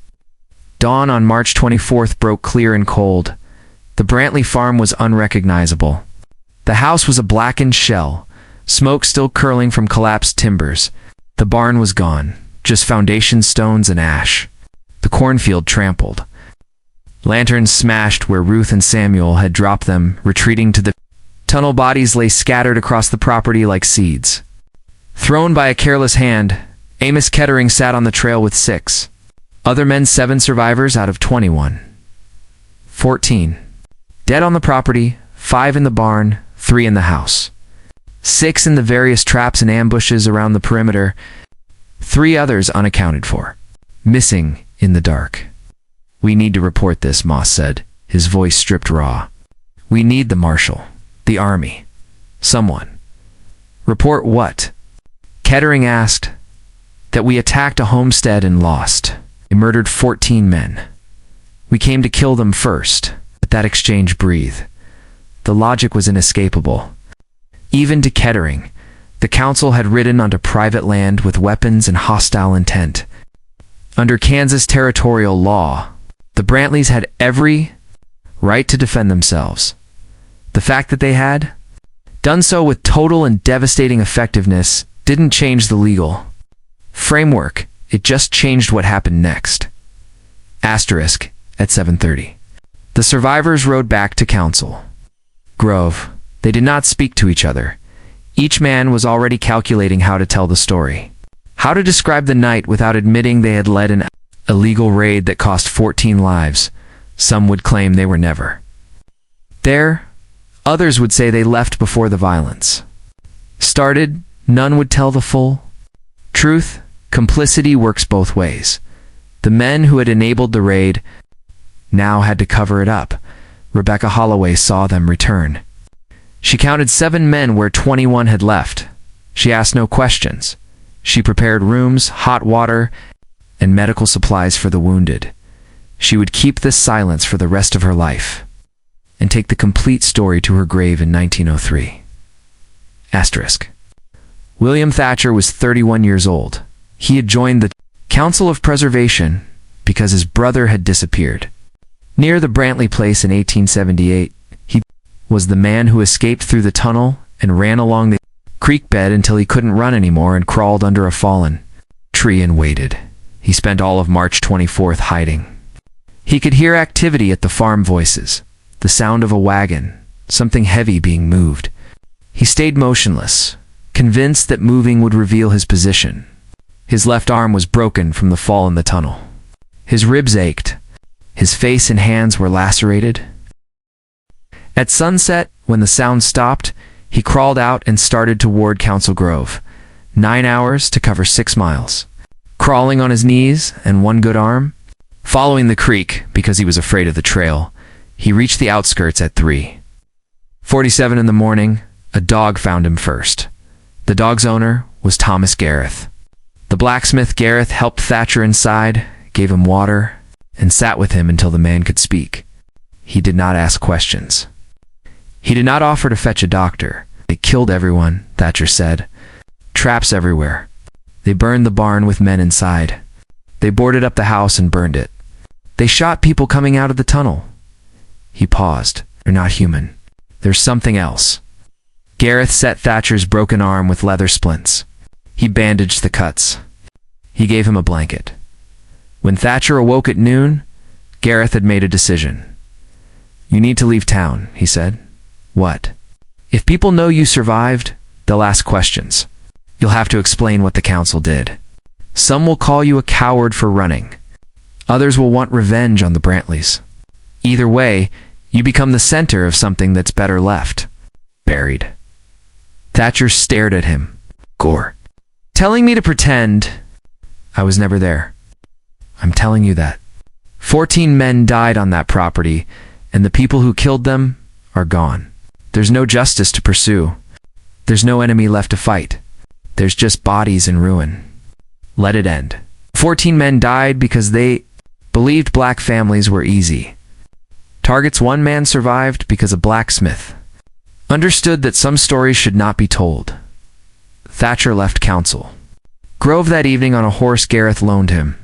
Dawn on March 24th broke clear and cold. The Brantley farm was unrecognizable. The house was a blackened shell, smoke still curling from collapsed timbers. The barn was gone, just foundation stones and ash. The cornfield trampled. Lanterns smashed where Ruth and Samuel had dropped them, retreating to the tunnel. Bodies lay scattered across the property like seeds. Thrown by a careless hand, Amos Kettering sat on the trail with 6 other men, 7 survivors out of 21. 14 dead on the property, 5 in the barn, 3 in the house. 6 in the various traps and ambushes around the perimeter. 3 others unaccounted for, missing in the dark. "We need to report this," Moss said, his voice stripped raw. "We need the marshal, the army, someone." "Report what?" Kettering asked. "That we attacked a homestead and lost. They murdered 14 men. We came to kill them first." At that exchange, breathe. The logic was inescapable. Even to Kettering, the council had ridden onto private land with weapons and hostile intent. Under Kansas territorial law, the Brantleys had every right to defend themselves. The fact that they had done so with total and devastating effectiveness didn't change the legal framework. It just changed what happened next. Asterisk. At 7:30. The survivors rode back to council Grove. They did not speak to each other. Each man was already calculating how to tell the story, how to describe the night without admitting they had led an illegal raid that cost 14 lives. Some would claim they were never there. Others would say they left before the violence started. None would tell the full truth. Complicity works both ways. The men who had enabled the raid now had to cover it up. Rebecca Holloway saw them return. She counted 7 men where 21 had left. She asked no questions. She prepared rooms, hot water, and medical supplies for the wounded. She would keep this silence for the rest of her life and take the complete story to her grave in 1903. Asterisk. William Thatcher was 31 years old. He had joined the Council of Preservation because his brother had disappeared. Near the Brantley place in 1878, he was the man who escaped through the tunnel and ran along the creek bed until he couldn't run anymore and crawled under a fallen tree and waited. He spent all of March 24th hiding. He could hear activity at the farm, voices, the sound of a wagon, something heavy being moved. He stayed motionless, convinced that moving would reveal his position. His left arm was broken from the fall in the tunnel. His ribs ached. His face and hands were lacerated. At sunset, when the sound stopped, he crawled out and started toward Council Grove. 9 hours to cover 6 miles. Crawling on his knees and one good arm. Following the creek, because he was afraid of the trail, he reached the outskirts at 3:47 in the morning. A dog found him first. The dog's owner was Thomas Gareth. The blacksmith Gareth helped Thatcher inside, gave him water, and sat with him until the man could speak. He did not ask questions. He did not offer to fetch a doctor. "They killed everyone," Thatcher said. "Traps everywhere. They burned the barn with men inside. They boarded up the house and burned it. They shot people coming out of the tunnel." He paused. "They're not human. There's something else." Gareth set Thatcher's broken arm with leather splints. He bandaged the cuts. He gave him a blanket. When Thatcher awoke at noon, Gareth had made a decision. "You need to leave town," he said. "What?" "If people know you survived, they'll ask questions. You'll have to explain what the council did. Some will call you a coward for running. Others will want revenge on the Brantleys. Either way, you become the center of something that's better left buried. Thatcher stared at him. Gore. Telling me to pretend I was never there. I'm telling you that. 14 men died on that property, and the people who killed them are gone. There's no justice to pursue. There's no enemy left to fight. There's just bodies in ruin. Let it end. 14 men died because they believed black families were easy. Target's one man survived because a blacksmith understood that some stories should not be told. Thatcher left council. Grove that evening on a horse Gareth loaned him.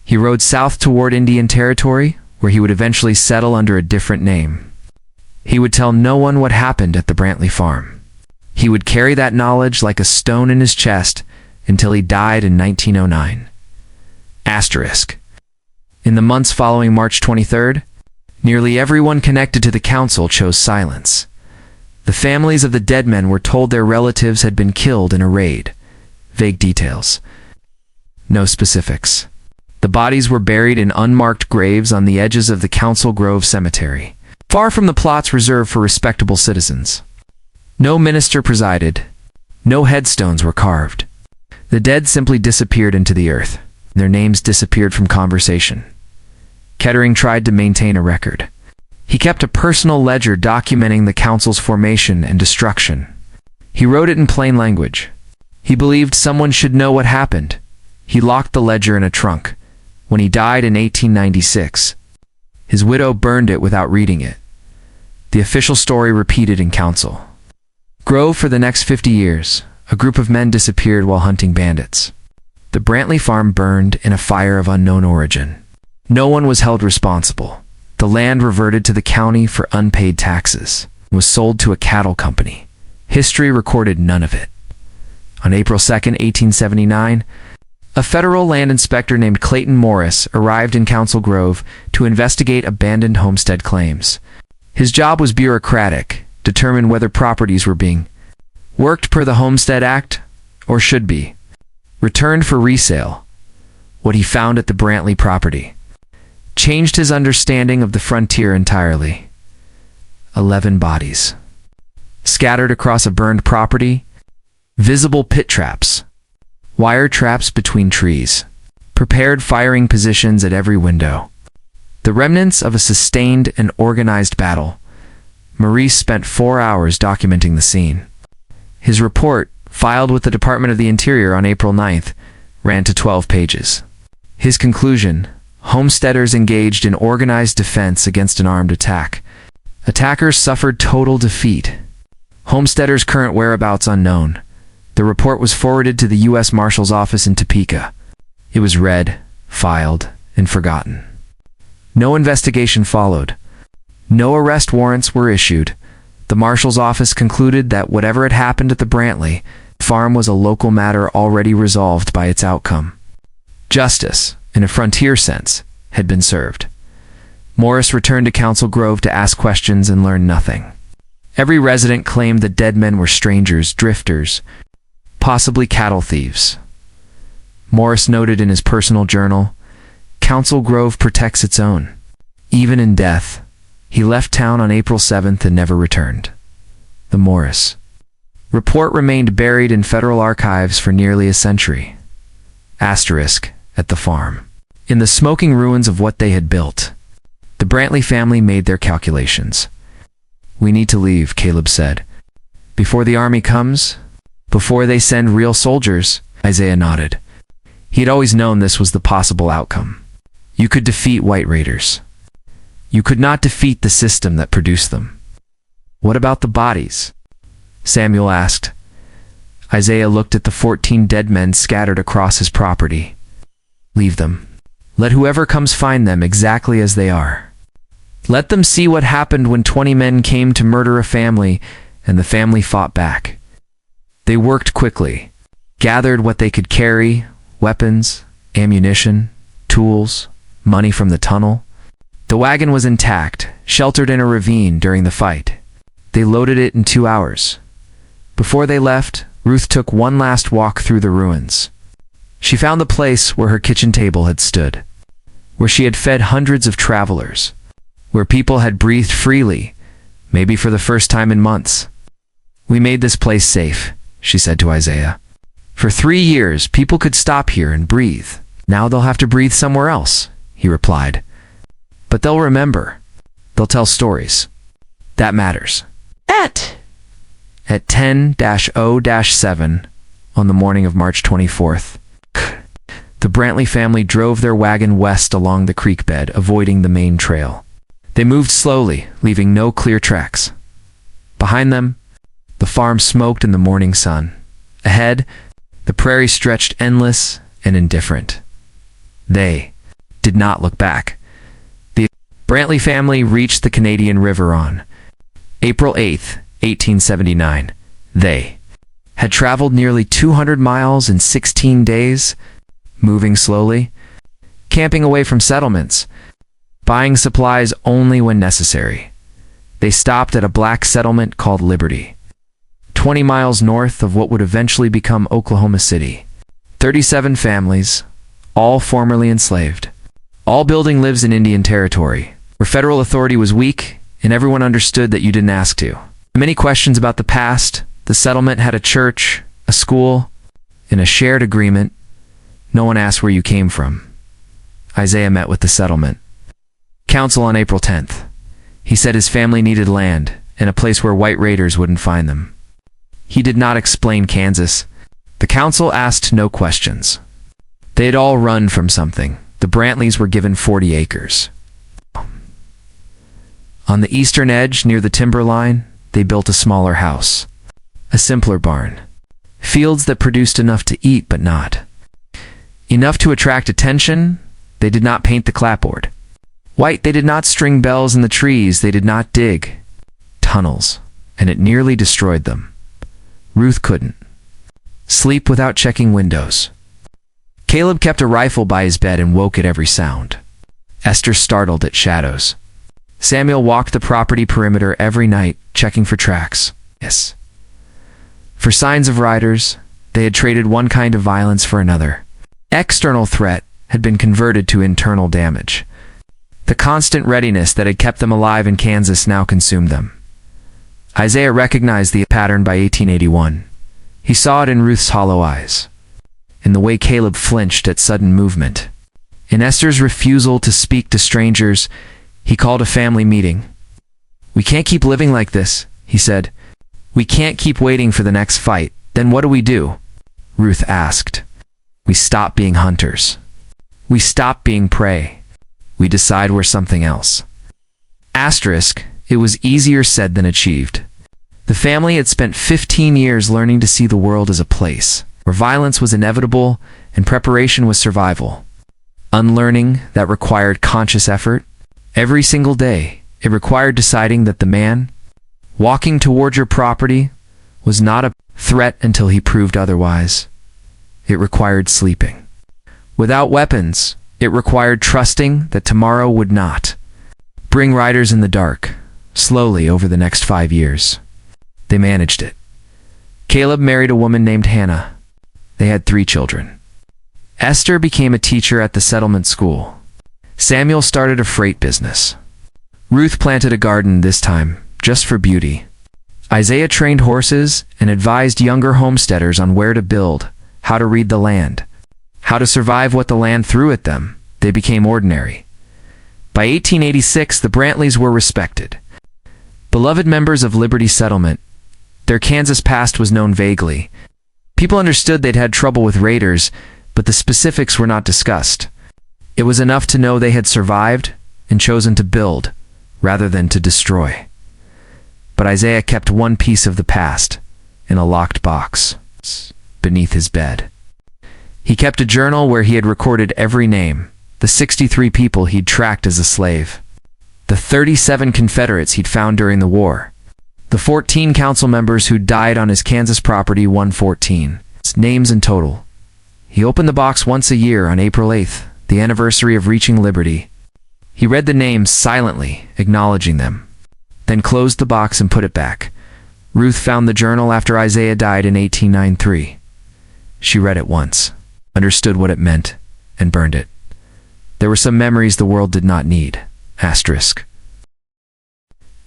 He rode south toward Indian Territory, where he would eventually settle under a different name. He would tell no one what happened at the Brantley farm. He would carry that knowledge like a stone in his chest until he died in 1909. Asterisk. In the months following March 23rd, nearly everyone connected to the council chose silence. The families of the dead men were told their relatives had been killed in a raid. Vague details. No specifics. The bodies were buried in unmarked graves on the edges of the Council Grove Cemetery, far from the plots reserved for respectable citizens. No minister presided. No headstones were carved. The dead simply disappeared into the earth. Their names disappeared from conversation. Kettering tried to maintain a record. He kept a personal ledger documenting the council's formation and destruction. He wrote it in plain language. He believed someone should know what happened. He locked the ledger in a trunk. When he died in 1896, his widow burned it without reading it. The official story repeated in council. Grove for the next 50 years, a group of men disappeared while hunting bandits. The Brantley farm burned in a fire of unknown origin. No one was held responsible. The land reverted to the county for unpaid taxes and was sold to a cattle company. History recorded none of it. On April 2, 1879, a federal land inspector named Clayton Morris arrived in Council Grove to investigate abandoned homestead claims. His job was bureaucratic, determine whether properties were being worked per the Homestead Act or should be returned for resale. What he found at the Brantley property changed his understanding of the frontier entirely. 11 bodies scattered across a burned property, visible pit traps, wire traps between trees, prepared firing positions at every window. The remnants of a sustained and organized battle. Maurice spent 4 hours documenting the scene. His report, filed with the Department of the Interior on April 9th, ran to 12 pages. His conclusion: homesteaders engaged in organized defense against an armed attack. Attackers suffered total defeat. Homesteaders' current whereabouts unknown. The report was forwarded to the U.S. Marshal's office in Topeka. It was read, filed, and forgotten. No investigation followed. No arrest warrants were issued. The Marshal's office concluded that whatever had happened at the Brantley farm was a local matter already resolved by its outcome. Justice, in a frontier sense, had been served. Morris returned to Council Grove to ask questions and learn nothing. Every resident claimed the dead men were strangers, drifters, possibly cattle thieves. Morris noted in his personal journal, "Council Grove protects its own. Even in death." He left town on April 7th and never returned. The Morris report remained buried in federal archives for nearly a century. Asterisk, at the farm. In the smoking ruins of what they had built, the Brantley family made their calculations. "We need to leave," Caleb said. "Before the army comes? Before they send real soldiers?" Isaiah nodded. He had always known this was the possible outcome. You could defeat white raiders. You could not defeat the system that produced them. "What about the bodies?" Samuel asked. Isaiah looked at the 14 dead men scattered across his property. "Leave them. Let whoever comes find them exactly as they are. Let them see what happened when 20 men came to murder a family and the family fought back. They worked quickly, gathered what they could carry, weapons, ammunition, tools, money from the tunnel. The wagon was intact, sheltered in a ravine during the fight. They loaded it in 2 hours. Before they left, Ruth took one last walk through the ruins. She found the place where her kitchen table had stood, where she had fed hundreds of travelers, where people had breathed freely, maybe for the first time in months. "We made this place safe," she said to Isaiah. "For 3 years, people could stop here and breathe. Now they'll have to breathe somewhere else," he replied. "But they'll remember. They'll tell stories. That matters." At 10-0-7 on the morning of March 24th, the Brantley family drove their wagon west along the creek bed, avoiding the main trail. They moved slowly, leaving no clear tracks. Behind them, the farm smoked in the morning sun. Ahead, the prairie stretched endless and indifferent. They did not look back. The Brantley family reached the Canadian River on April 8th, 1879. They had traveled nearly 200 miles in 16 days, moving slowly, camping away from settlements, buying supplies only when necessary. They stopped at a black settlement called Liberty, 20 miles north of what would eventually become Oklahoma City. 37 families, all formerly enslaved, all building lives in Indian Territory, where federal authority was weak and everyone understood that you didn't ask to. Many questions about the past. The settlement had a church, a school, and a shared agreement. No one asked where you came from. Isaiah met with the settlement council on April 10th. He said his family needed land and a place where white raiders wouldn't find them. He did not explain Kansas. The council asked no questions. They had all run from something. The Brantleys were given 40 acres. On the eastern edge, near the timberline, they built a smaller house, a simpler barn, fields that produced enough to eat but not enough to attract attention. They did not paint the clapboard white. They did not string bells in the trees. They did not dig tunnels, and it nearly destroyed them. Ruth couldn't sleep without checking windows. Caleb kept a rifle by his bed and woke at every sound. Esther startled at shadows. Samuel walked the property perimeter every night, checking for tracks. Yes. For signs of riders. They had traded one kind of violence for another. External threat had been converted to internal damage. The constant readiness that had kept them alive in Kansas now consumed them. Isaiah recognized the pattern by 1881. He saw it in Ruth's hollow eyes, in the way Caleb flinched at sudden movement, in Esther's refusal to speak to strangers. He called a family meeting. "We can't keep living like this," he said. "We can't keep waiting for the next fight." "Then what do we do?" Ruth asked. "We stop being hunters. We stop being prey. We decide we're something else." Asterisk, it was easier said than achieved. The family had spent 15 years learning to see the world as a place where violence was inevitable and preparation was survival. Unlearning that required conscious effort. Every single day, it required deciding that the man walking toward your property was not a threat until he proved otherwise. It required sleeping without weapons. It required trusting that tomorrow would not bring riders in the dark. Slowly, over the next 5 years, they managed it. Caleb married a woman named Hannah. They had 3 children. Esther became a teacher at the settlement school. Samuel started a freight business. Ruth planted a garden, this time just for beauty. Isaiah trained horses and advised younger homesteaders on where to build, how to read the land, how to survive what the land threw at them. They became ordinary. By 1886, the Brantleys were respected. Beloved members of Liberty Settlement. Their Kansas past was known vaguely. People understood they'd had trouble with raiders, but the specifics were not discussed. It was enough to know they had survived and chosen to build rather than to destroy. But Isaiah kept one piece of the past in a locked box beneath his bed. He kept a journal where he had recorded every name, the 63 people he'd tracked as a slave, the 37 Confederates he'd found during the war, the 14 council members who died on his Kansas property, 114 names in total. He opened the box once a year on April 8th, the anniversary of reaching liberty. He read the names silently, acknowledging them, then closed the box and put it back. Ruth found the journal after Isaiah died in 1893. She read it once, understood what it meant, and burned it. There were some memories the world did not need. Asterisk.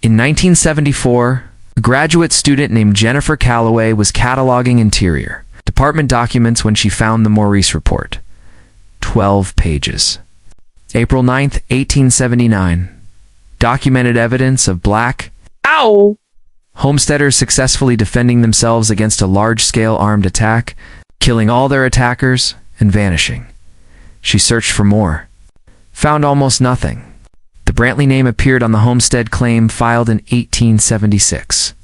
In 1974, a graduate student named Jennifer Calloway was cataloging interior department documents when she found the Maurice Report. 12 pages. April 9, 1879. Documented evidence of black homesteaders successfully defending themselves against a large-scale armed attack, killing all their attackers, and vanishing. She searched for more. Found almost nothing. The Brantley name appeared on the homestead claim filed in 1876,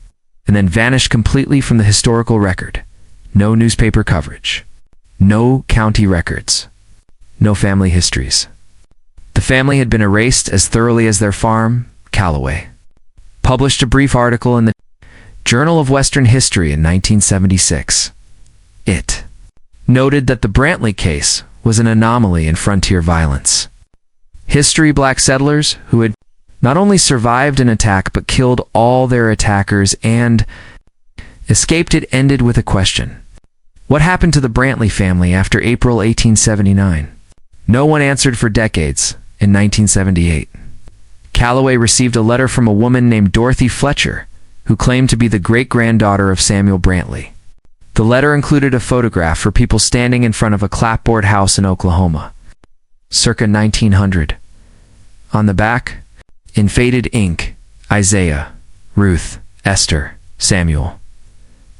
and then vanished completely from the historical record. No newspaper coverage. No county records. No family histories. The family had been erased as thoroughly as their farm, Calloway. Published a brief article in the Journal of Western History in 1976. It noted that the Brantley case was an anomaly in frontier violence. History black settlers who had not only survived an attack but killed all their attackers and escaped it ended with a question. What happened to the Brantley family after April 1879? No one answered for decades. In 1978, Calloway received a letter from a woman named Dorothy Fletcher, who claimed to be the great-granddaughter of Samuel Brantley. The letter included a photograph for people standing in front of a clapboard house in Oklahoma, circa 1900. On the back, in faded ink, Isaiah, Ruth, Esther, Samuel.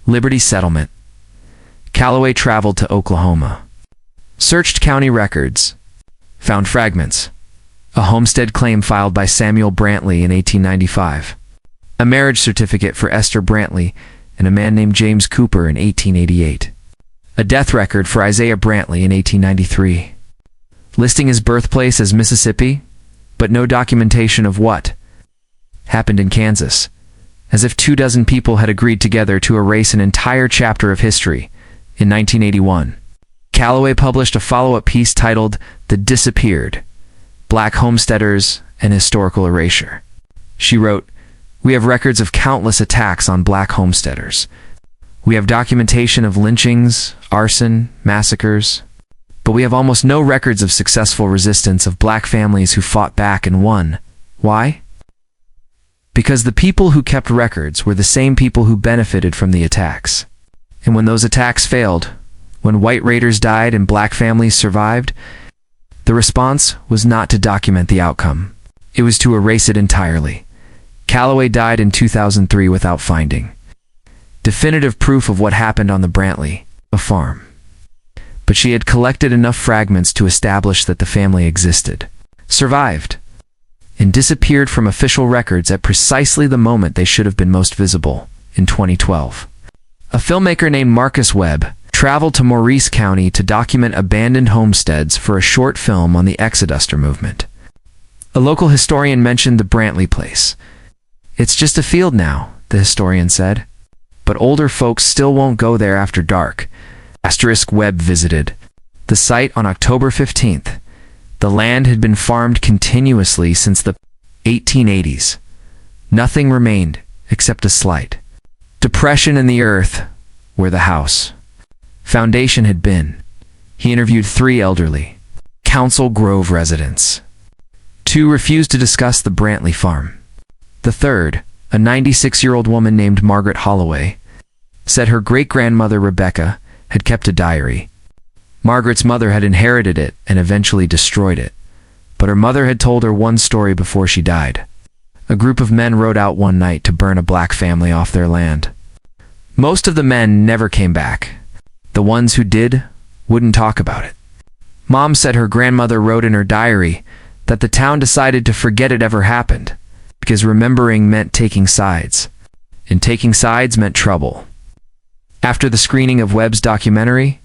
Liberty Settlement. Calloway traveled to Oklahoma. Searched county records. Found fragments. A homestead claim filed by Samuel Brantley in 1895. A marriage certificate for Esther Brantley and a man named James Cooper in 1888. A death record for Isaiah Brantley in 1893. Listing his birthplace as Mississippi, but no documentation of what happened in Kansas, as if 24 people had agreed together to erase an entire chapter of history. In 1981, Calloway published a follow-up piece titled The Disappeared: Black Homesteaders and Historical Erasure. She wrote, "We have records of countless attacks on black homesteaders. We have documentation of lynchings, arson, massacres, but we have almost no records of successful resistance of black families who fought back and won. Why? Because the people who kept records were the same people who benefited from the attacks. And when those attacks failed, when white raiders died and black families survived, the response was not to document the outcome. It was to erase it entirely." Calloway died in 2003 without finding definitive proof of what happened on the Brantley farm. But she had collected enough fragments to establish that the family existed, survived, and disappeared from official records at precisely the moment they should have been most visible, in 2012. A filmmaker named Marcus Webb traveled to Maurice County to document abandoned homesteads for a short film on the Exoduster movement. A local historian mentioned the Brantley place. "It's just a field now," the historian said. "But older folks still won't go there after dark." Webb visited the site on October 15th. The land had been farmed continuously since the 1880s. Nothing remained except a slight depression in the earth where the house foundation had been. He interviewed 3 elderly Council Grove residents. 2 refused to discuss the Brantley farm. The third, a 96-year-old woman named Margaret Holloway, said her great-grandmother Rebecca had kept a diary. Margaret's mother had inherited it and eventually destroyed it, but her mother had told her one story before she died. A group of men rode out one night to burn a black family off their land. Most of the men never came back. The ones who did wouldn't talk about it. Mom said her grandmother wrote in her diary that the town decided to forget it ever happened, because remembering meant taking sides, and taking sides meant trouble. After the screening of Webb's documentary,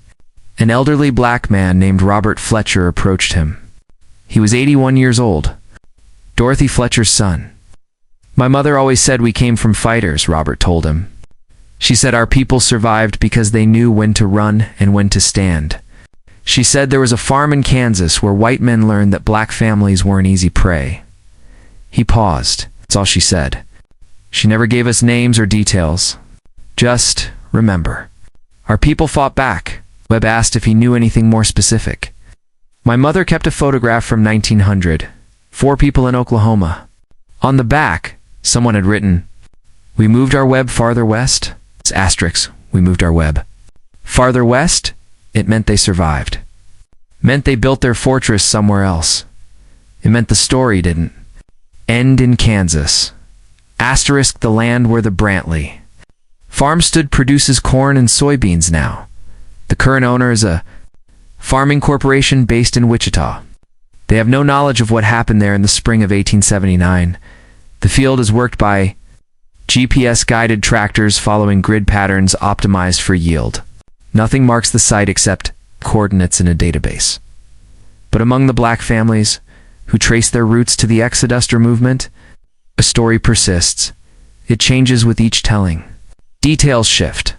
an elderly black man named Robert Fletcher approached him. He was 81 years old, Dorothy Fletcher's son. "My mother always said we came from fighters," Robert told him. "She said our people survived because they knew when to run and when to stand. She said there was a farm in Kansas where white men learned that black families weren't easy prey." He paused. "That's all she said. She never gave us names or details. Just remember, our people fought back. Webb asked if he knew anything more specific. My mother kept a photograph from 1900. 4 people in Oklahoma. On the back, someone had written, "We moved our Webb farther west." It's asterisk, we moved our Webb. Farther west? It meant they survived. Meant they built their fortress somewhere else. It meant the story didn't end in Kansas. Asterisk the land where the Brantley farmstead produces corn and soybeans now. The current owner is a farming corporation based in Wichita. They have no knowledge of what happened there in the spring of 1879. The field is worked by GPS-guided tractors following grid patterns optimized for yield. Nothing marks the site except coordinates in a database. But among the black families who trace their roots to the Exoduster movement, a story persists. It changes with each telling. Details shift.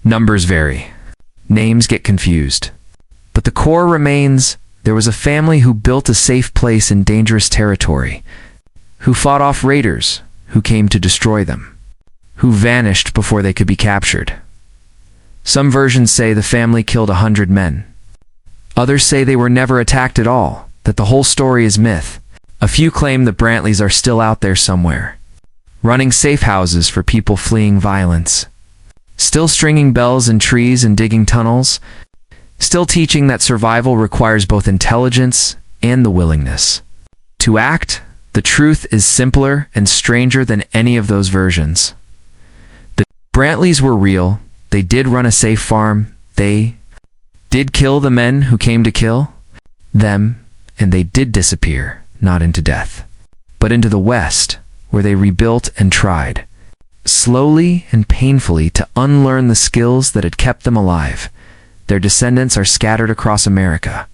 Numbers vary. Names get confused. But the core remains. There was a family who built a safe place in dangerous territory, who fought off raiders, who came to destroy them, who vanished before they could be captured. Some versions say the family killed 100 men. Others say they were never attacked at all, that the whole story is myth. A few claim the Brantleys are still out there somewhere, running safe houses for people fleeing violence, still stringing bells in trees and digging tunnels, still teaching that survival requires both intelligence and the willingness to act. The truth is simpler and stranger than any of those versions. The Brantleys were real. They did run a safe farm. They did kill the men who came to kill them, and they did disappear, not into death, but into the West, where they rebuilt and tried, slowly and painfully, to unlearn the skills that had kept them alive. Their descendants are scattered across America,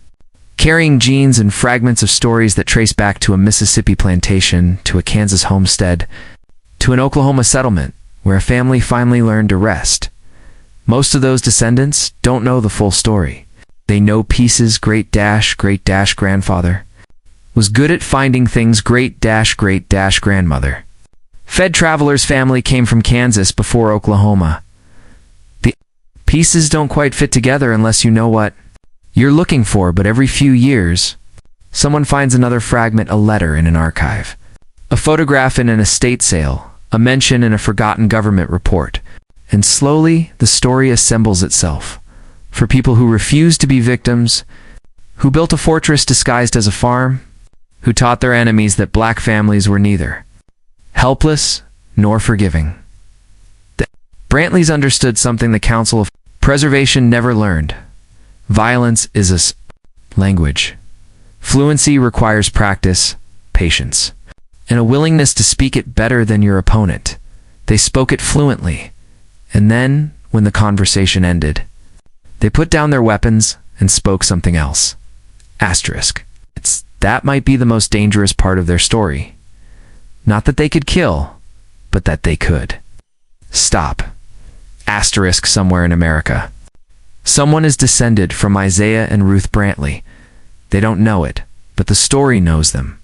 carrying genes and fragments of stories that trace back to a Mississippi plantation, to a Kansas homestead, to an Oklahoma settlement, where a family finally learned to rest. Most of those descendants don't know the full story. They know pieces. Great-grandfather was good at finding things. Great-grandmother. Fed Traveler's family came from Kansas before Oklahoma. The pieces don't quite fit together unless you know what you're looking for, but every few years, someone finds another fragment, a letter in an archive, a photograph in an estate sale, a mention in a forgotten government report, and slowly the story assembles itself. For people who refused to be victims, who built a fortress disguised as a farm, who taught their enemies that black families were neither helpless nor forgiving. The Brantleys understood something the Council of Preservation never learned. Violence is a language. Fluency requires practice, patience, and a willingness to speak it better than your opponent. They spoke it fluently, and then, when the conversation ended, they put down their weapons and spoke something else. Asterisk. That might be the most dangerous part of their story. Not that they could kill, but that they could stop. Asterisk somewhere in America. Someone is descended from Isaiah and Ruth Brantley. They don't know it, but the story knows them.